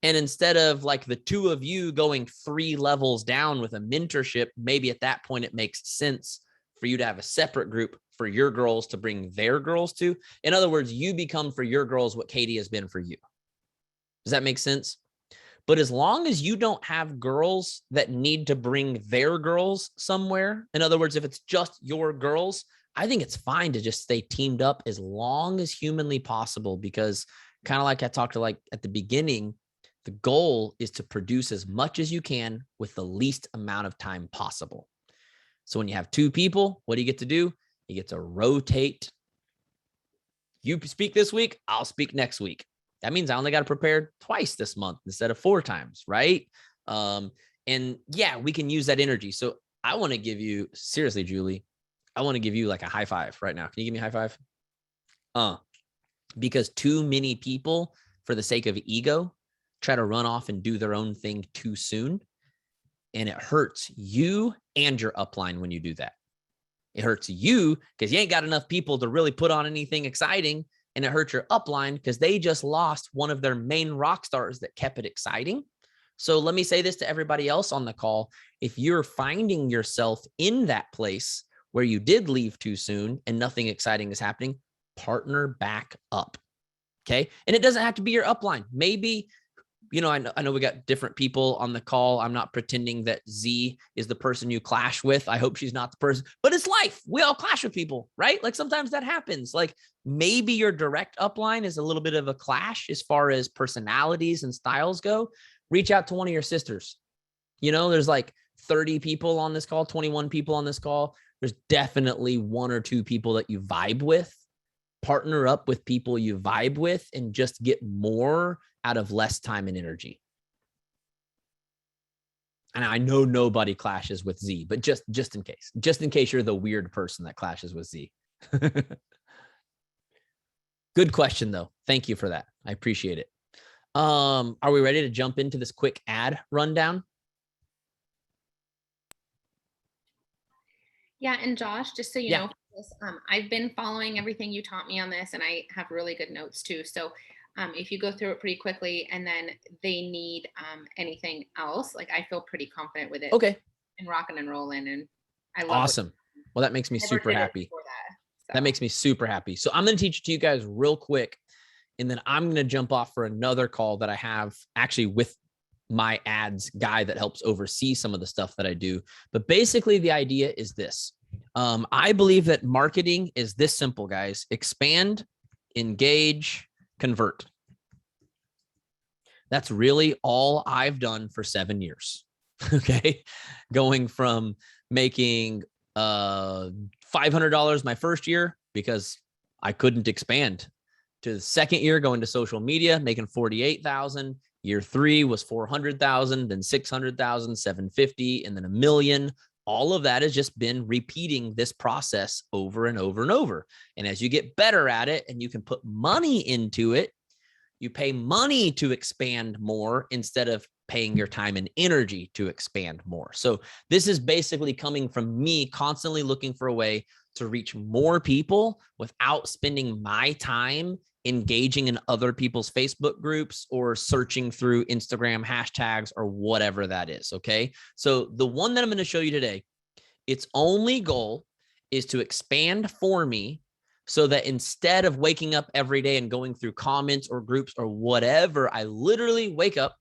And instead of like the 2 of you going 3 levels down with a mentorship, maybe at that point it makes sense for you to have a separate group for your girls to bring their girls to. In other words, you become for your girls what Katie has been for you. Does that make sense? But as long as you don't have girls that need to bring their girls somewhere, in other words, if it's just your girls, I think it's fine to just stay teamed up as long as humanly possible, because kind of like I talked to like at the beginning, the goal is to produce as much as you can with the least amount of time possible. So when you have 2 people, what do you get to do? You get to rotate. You speak this week, I'll speak next week. That means I only got to prepare twice this month instead of 4 times, right? And yeah, we can use that energy. So I want to give you, seriously, Julie, I want to give you like a high five right now. Can you give me a high five? Because too many people, for the sake of ego, try to run off and do their own thing too soon. And it hurts you and your upline when you do that. It hurts you because you ain't got enough people to really put on anything exciting. And it hurts your upline because they just lost one of their main rock stars that kept it exciting. So let me say this to everybody else on the call. If you're finding yourself in that place where you did leave too soon and nothing exciting is happening, partner back up. Okay. And it doesn't have to be your upline. Maybe, you know, I know we got different people on the call. I'm not pretending that Z is the person you clash with. I hope she's not the person, but it's life. We all clash with people, right? Like sometimes that happens. Like maybe your direct upline is a little bit of a clash as far as personalities and styles go. Reach out to one of your sisters. You know, there's like 30 people on this call, 21 people on this call. There's definitely 1 or 2 people that you vibe with. Partner up with people you vibe with and just get more out of less time and energy. And I know nobody clashes with Z, but just in case you're the weird person that clashes with Z. Good question though. Thank you for that. I appreciate it. Are we ready to jump into this quick ad rundown? Yeah, and Josh, just so you know, I've been following everything you taught me on this, and I have really good notes too. So if you go through it pretty quickly and then they need anything else, like I feel pretty confident with it. Okay. And rocking and rolling. And I love awesome. Well, that makes me super happy. That makes me super happy. So I'm going to teach it to you guys real quick. And then I'm going to jump off for another call that I have actually with my ads guy that helps oversee some of the stuff that I do. But basically the idea is this. I believe that marketing is this simple, guys. Expand, engage, convert. That's really all I've done for 7 years. Okay. Going from making $500 my first year because I couldn't expand, to the second year going to social media, making 48,000. Year 3 was 400,000, then 600,000, 750, and then $1 million. All of that has just been repeating this process over and over and over. And as you get better at it and you can put money into it, you pay money to expand more instead of paying your time and energy to expand more. So this is basically coming from me constantly looking for a way to reach more people without spending my time engaging in other people's Facebook groups or searching through Instagram hashtags or whatever that is. Okay. So the one that I'm going to show you today, its only goal is to expand for me so that instead of waking up every day and going through comments or groups or whatever, I literally wake up,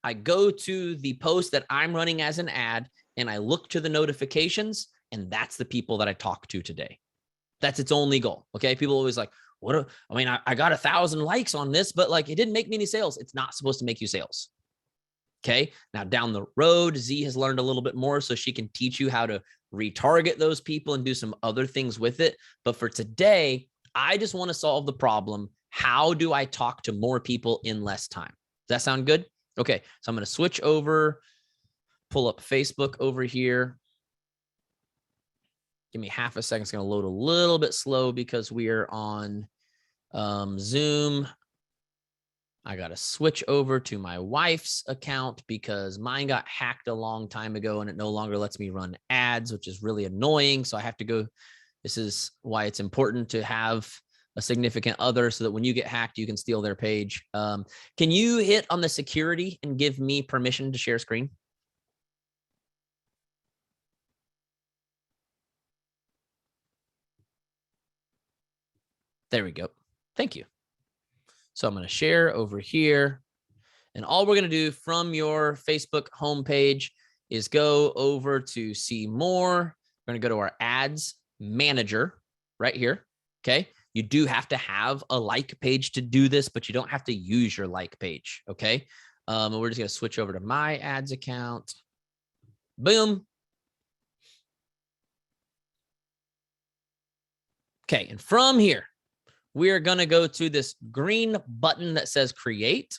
I go to the post that I'm running as an ad, and I look to the notifications, and that's the people that I talk to today. That's its only goal. Okay. People always like, I got 1,000 likes on this, but like, it didn't make me any sales. It's not supposed to make you sales. Okay. Now down the road, Z has learned a little bit more, so she can teach you how to retarget those people and do some other things with it. But for today, I just want to solve the problem. How do I talk to more people in less time? Does that sound good? Okay. So I'm going to switch over, pull up Facebook over here. Give me half a second. It's going to load a little bit slow because we are on Zoom. I got to switch over to my wife's account because mine got hacked a long time ago and it no longer lets me run ads, which is really annoying. So I have to go. This is why it's important to have a significant other so that when you get hacked, you can steal their page. Can you hit on the security and give me permission to share screen? There we go. Thank you. So I'm going to share over here, and all we're going to do from your Facebook homepage is go over to see more. We're going to go to our ads manager right here. Okay. You do have to have a like page to do this, but you don't have to use your like page. Okay. And we're just going to switch over to my ads account. Boom. Okay. And from here, we are going to go to this green button that says create.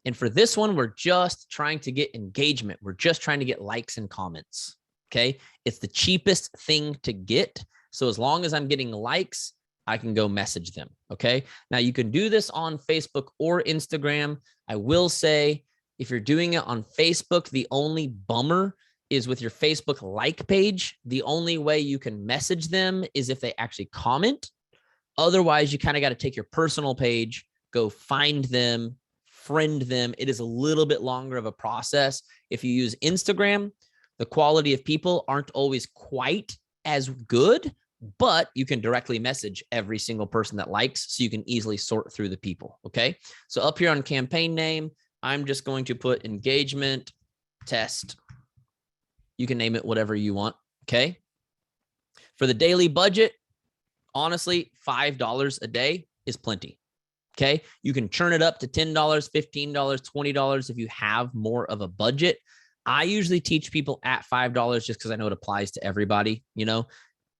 And for this one, we're just trying to get engagement. We're just trying to get likes and comments. Okay. It's the cheapest thing to get. So as long as I'm getting likes, I can go message them. Okay. Now you can do this on Facebook or Instagram. I will say if you're doing it on Facebook, the only bummer is with your Facebook like page. The only way you can message them is if they actually comment. Otherwise, you kind of got to take your personal page, go find them, friend them. It is a little bit longer of a process. If you use Instagram, the quality of people aren't always quite as good, but you can directly message every single person that likes, so you can easily sort through the people. Okay. So up here on campaign name, I'm just going to put engagement test. You can name it whatever you want. Okay. For the daily budget, honestly, $5 a day is plenty. Okay. You can churn it up to $10, $15, $20 if you have more of a budget. I usually teach people at $5 just because I know it applies to everybody. You know,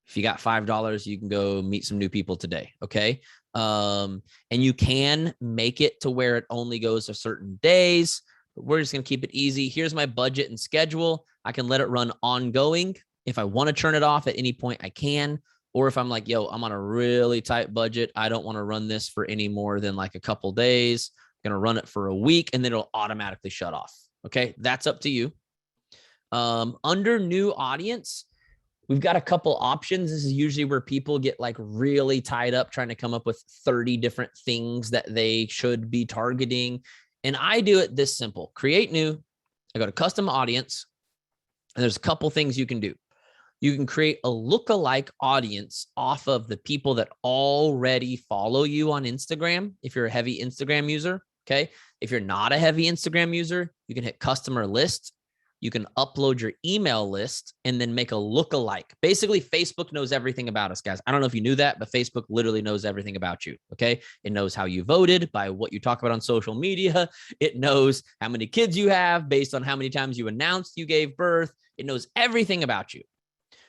if you got $5, you can go meet some new people today. Okay. And you can make it to where it only goes to certain days, but we're just going to keep it easy. Here's my budget and schedule. I can let it run ongoing. If I want to turn it off at any point, I can. Or if I'm like, yo, I'm on a really tight budget, I don't want to run this for any more than like a couple days. I'm going to run it for a week and then it'll automatically shut off. Okay. That's up to you. Under new audience, we've got a couple options. This is usually where people get like really tied up trying to come up with 30 different things that they should be targeting. And I do it this simple: create new. I go to custom audience, and there's a couple things you can do. you can create a lookalike audience off of the people that already follow you on Instagram. If you're a heavy Instagram user, okay. If you're not a heavy Instagram user, you can hit customer list. You can upload your email list and then make a lookalike. Basically, Facebook knows everything about us, guys. I don't know if you knew that, but Facebook literally knows everything about you, okay? It knows how you voted by what you talk about on social media. It knows how many kids you have based on how many times you announced you gave birth. It knows everything about you.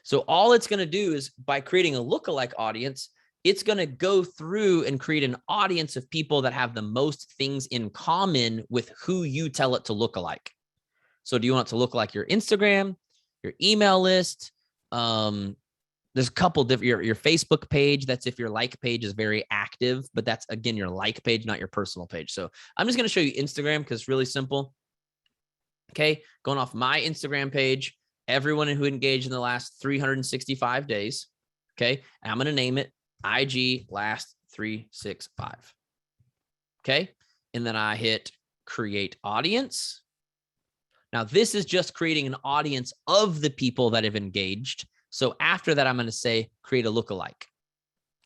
So all it's going to do is by creating a lookalike audience, it's going to go through and create an audience of people that have the most things in common with who you tell it to look alike. So do you want it to look like your Instagram, your email list? There's a couple different, your Facebook page. That's if your like page is very active, but that's again, your like page, not your personal page. So I'm just going to show you Instagram because it's really simple. Okay. Going off my Instagram page, everyone who engaged in the last 365 days. Okay. And I'm going to name it IG last 365. Okay. And then I hit create audience. Now, this is just creating an audience of the people that have engaged. So after that, I'm going to say create a lookalike.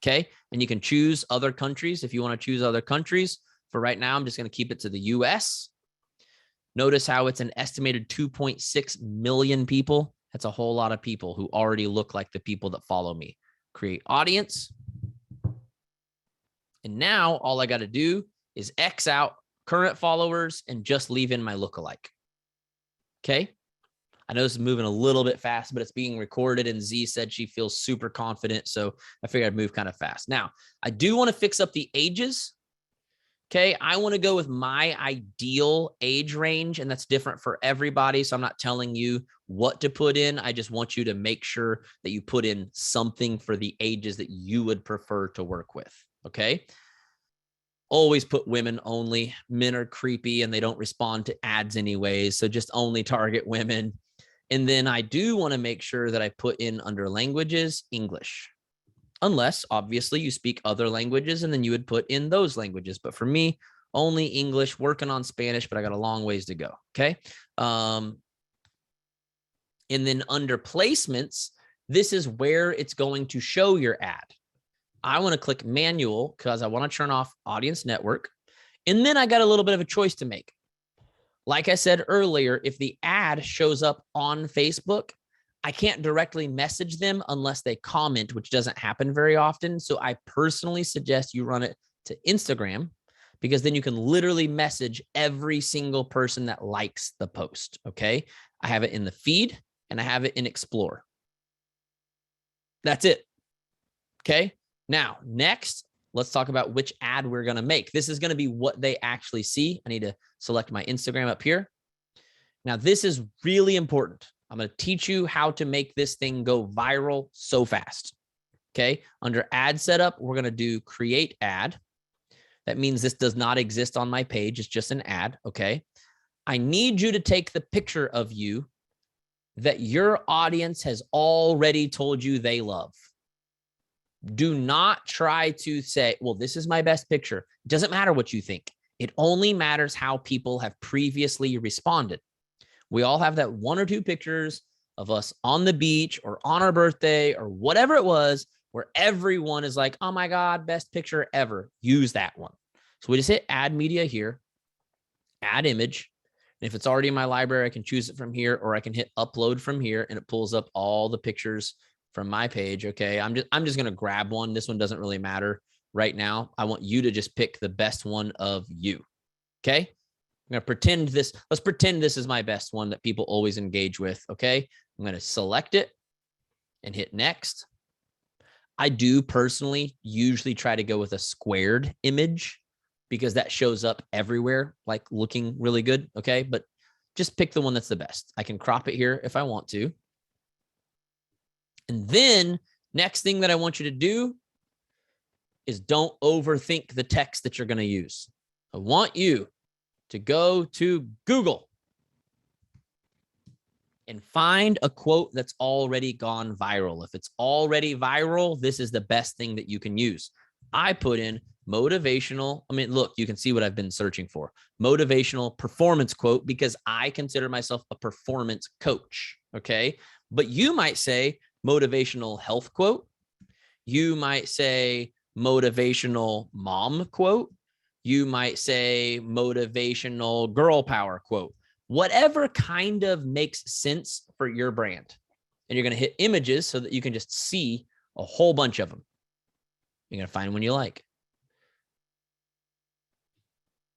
Okay. And you can choose other countries if you want to choose other countries. For right now, I'm just going to keep it to the US. Notice how it's an estimated 2.6 million people. That's a whole lot of people who already look like the people that follow me. Create audience. And now all I got to do is X out current followers and just leave in my lookalike. Okay. I know this is moving a little bit fast, but it's being recorded and Z said she feels super confident. So I figured I'd move kind of fast. Now, I do want to fix up the ages. Okay. I want to go with my ideal age range, and that's different for everybody. So I'm not telling you what to put in. I just want you to make sure that you put in something for the ages that you would prefer to work with. Okay. Always put women only. Men are creepy and they don't respond to ads anyways. So just only target women. And then I do want to make sure that I put in under languages, English, unless obviously you speak other languages and then you would put in those languages. But for me, only English, working on Spanish, but I got a long ways to go. Okay. And then under placements, this is where it's going to show your ad. I want to click manual because I want to turn off audience network. And then I got a little bit of a choice to make. Like I said earlier, if the ad shows up on Facebook, I can't directly message them unless they comment, which doesn't happen very often. So I personally suggest you run it to Instagram because then you can literally message every single person that likes the post. Okay. I have it in the feed and I have it in Explore. That's it. Okay. Now, next, let's talk about which ad we're going to make. This is going to be what they actually see. I need to select my Instagram up here. Now, this is really important. I'm going to teach you how to make this thing go viral so fast. Okay. Under ad setup, we're going to do create ad. That means this does not exist on my page. It's just an ad. Okay. I need you to take the picture of you that your audience has already told you they love. Do not try to say, well, this is my best picture. It doesn't matter what you think. It only matters how people have previously responded. We all have that one or two pictures of us on the beach or on our birthday or whatever it was, where everyone is like, oh my God, best picture ever. Use that one. So we just hit add media here, add image. And if it's already in my library, I can choose it from here, or I can hit upload from here and it pulls up all the pictures from my page. Okay. I'm just going to grab one. This one doesn't really matter right now. I want you to just pick the best one of you. Okay. I'm going to pretend this. Let's pretend this is my best one that people always engage with. Okay. I'm going to select it and hit next. I do personally usually try to go with a squared image because that shows up everywhere, like looking really good. Okay. But just pick the one that's the best. I can crop it here if I want to. And then next thing that I want you to do is don't overthink the text that you're going to use. I want you to go to Google and find a quote that's already gone viral. If it's already viral, this is the best thing that you can use. I put in motivational. I mean, look, you can see what I've been searching for. Motivational performance quote, because I consider myself a performance coach. Okay. But you might say, motivational health quote. You might say motivational mom quote. You might say motivational girl power quote. Whatever kind of makes sense for your brand. And you're going to hit images so that you can just see a whole bunch of them. You're going to find one you like.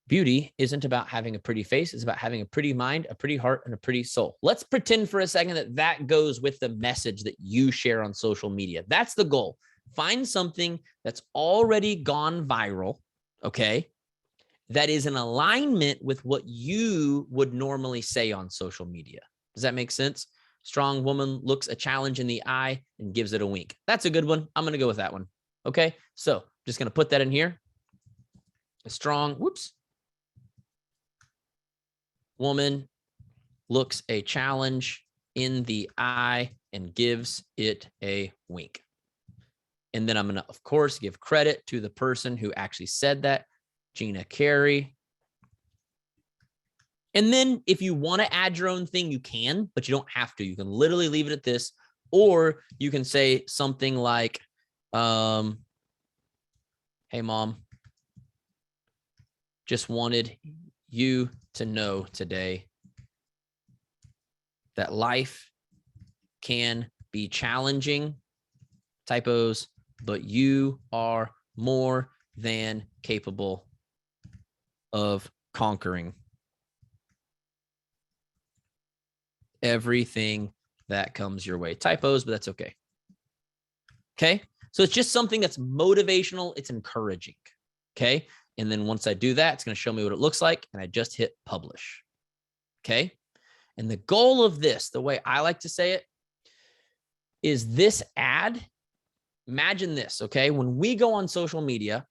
Beauty isn't about having a pretty face. It's about having a pretty mind, a pretty heart, and a pretty soul. Let's pretend for a second that that goes with the message that you share on social media. That's the goal. Find something that's already gone viral, okay, that is in alignment with what you would normally say on social media. Does that make sense? Strong woman looks a challenge in the eye and gives it a wink. That's a good one. I'm going to go with that one. Okay, so just going to put that in here. A strong, woman looks a challenge in the eye and gives it a wink. And then I'm going to, of course, give credit to the person who actually said that, Gina Carey. And then if you want to add your own thing, you can, but you don't have to. You can literally leave it at this, or you can say something like, hey, mom, just wanted you to know today that life can be challenging, typos, but you are more than capable of conquering everything that comes your way. Typos, but that's okay. Okay. So it's just something that's motivational. It's encouraging. Okay. And then once I do that, it's going to show me what it looks like. And I just hit publish. Okay. And the goal of this, the way I like to say it, is this ad. Imagine this. Okay. When we go on social media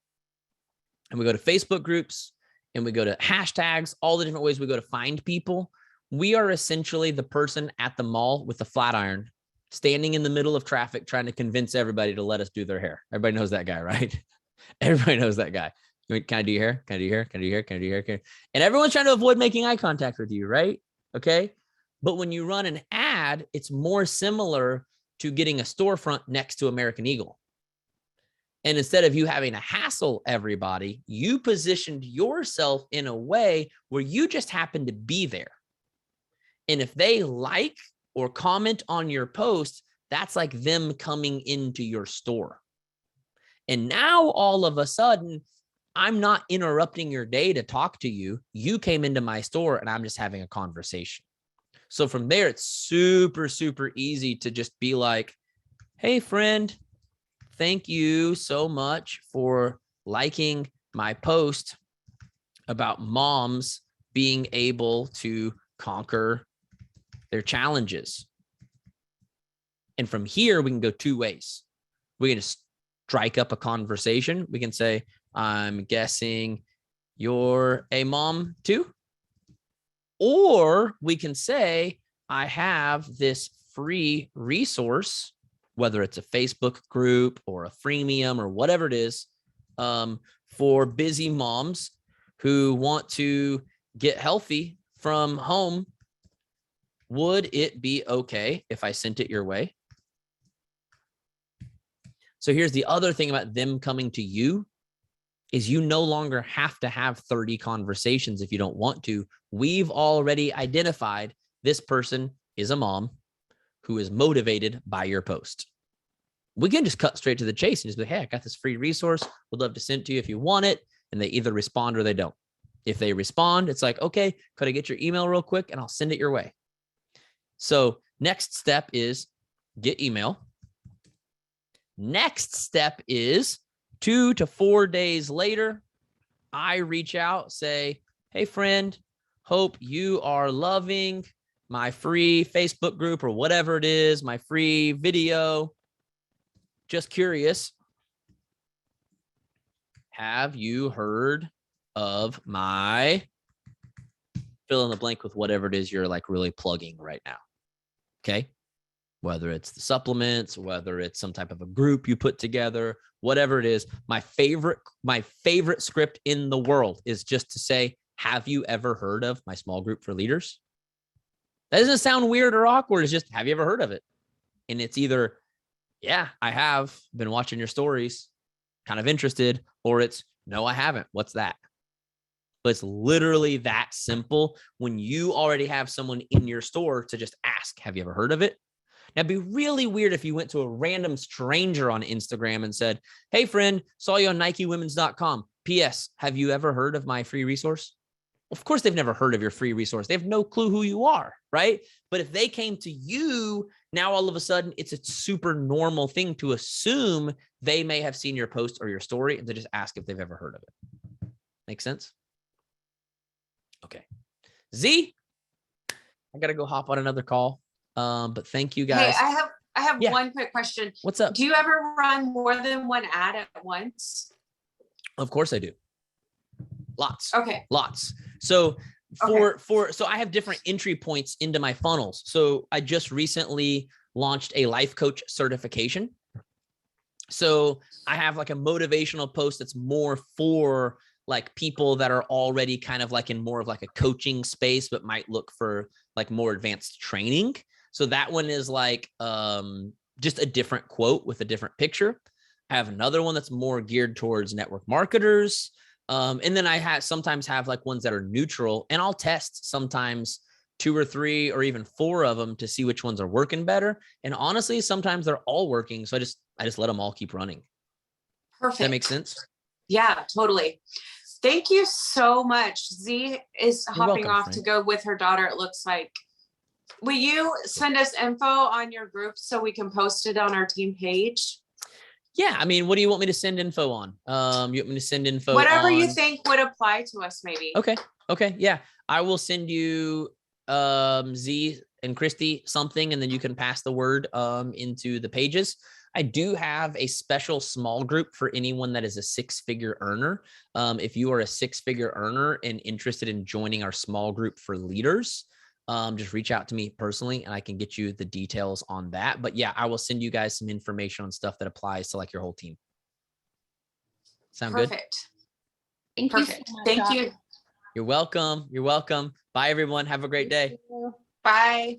and we go to Facebook groups and we go to hashtags, all the different ways we go to find people, we are essentially the person at the mall with the flat iron, standing in the middle of traffic, trying to convince everybody to let us do their hair. Everybody knows that guy, right? Everybody knows that guy. Can I do your hair? Can I do your hair? Can I do your hair? Can I do your hair? And everyone's trying to avoid making eye contact with you, right? Okay. But when you run an ad, it's more similar to getting a storefront next to American Eagle. And instead of you having to hassle everybody, you positioned yourself in a way where you just happen to be there. And if they like or comment on your post, that's like them coming into your store. And now all of a sudden, I'm not interrupting your day to talk to you. You came into my store and I'm just having a conversation. So from there, it's super, super easy to just be like, hey, friend, thank you so much for liking my post about moms being able to conquer their challenges. And from here, we can go two ways. We can just strike up a conversation. We can say, I'm guessing you're a mom too. Or we can say, I have this free resource, whether it's a Facebook group or a freemium or whatever it is, for busy moms who want to get healthy from home. Would it be okay if I sent it your way? So here's the other thing about them coming to you is you no longer have to have 30 conversations if you don't want to. We've already identified this person is a mom who is motivated by your post. We can just cut straight to the chase and just be like, hey, I got this free resource. Would love to send it to you if you want it. And they either respond or they don't. If they respond, it's like, okay, could I get your email real quick? And I'll send it your way. So next step is get email. Next step is 2 to 4 days later, I reach out, say, hey, friend, hope you are loving my free Facebook group or whatever it is, my free video. Just curious, have you heard of my fill in the blank with whatever it is you're like really plugging right now? Okay. Whether it's the supplements, whether it's some type of a group you put together, whatever it is. My favorite script in the world is just to say, have you ever heard of my small group for leaders? That doesn't sound weird or awkward. It's just, have you ever heard of it? And it's either yeah, I have been watching your stories, kind of interested, or it's no, I haven't. What's that? But it's literally that simple when you already have someone in your store to just ask, have you ever heard of it? Now, it'd be really weird if you went to a random stranger on Instagram and said, hey, friend, saw you on NikeWomen's.com. P.S. Have you ever heard of my free resource? Of course, they've never heard of your free resource. They have no clue who you are, right? But if they came to you, now all of a sudden, it's a super normal thing to assume they may have seen your post or your story and to just ask if they've ever heard of it. Make sense? Okay. Z, I got to go hop on another call. But thank you guys. Hey, I have one quick question. What's up? Do you ever run more than one ad at once? Of course I do. Lots. Okay. Lots. So so I have different entry points into my funnels. So I just recently launched a life coach certification. So I have like a motivational post that's more for like people that are already kind of like in more of like a coaching space, but might look for like more advanced training. So that one is like just a different quote with a different picture. I have another one that's more geared towards network marketers. And then I sometimes have like ones that are neutral, and I'll test sometimes 2 or 3 or even 4 of them to see which ones are working better. And honestly, sometimes they're all working. So I just let them all keep running. Perfect. Does that make sense? Yeah, totally. Thank you so much. Z is hopping off to go with her daughter, it looks like. Will you send us info on your group so we can post it on our team page? Yeah. I mean, what do you want me to send info on? You want me to send info whatever on... you think would apply to us, maybe. Okay. Okay. Yeah. I will send you Z and Christy something, and then you can pass the word into the pages. I do have a special small group for anyone that is a 6-figure earner. If you are a 6-figure earner and interested in joining our small group for leaders, just reach out to me personally and I can get you the details on that. But yeah, I will send you guys some information on stuff that applies to like your whole team. Sound good? Perfect. Thank you so much. Thank you. You're welcome. You're welcome. Bye, everyone. Have a great day. Bye.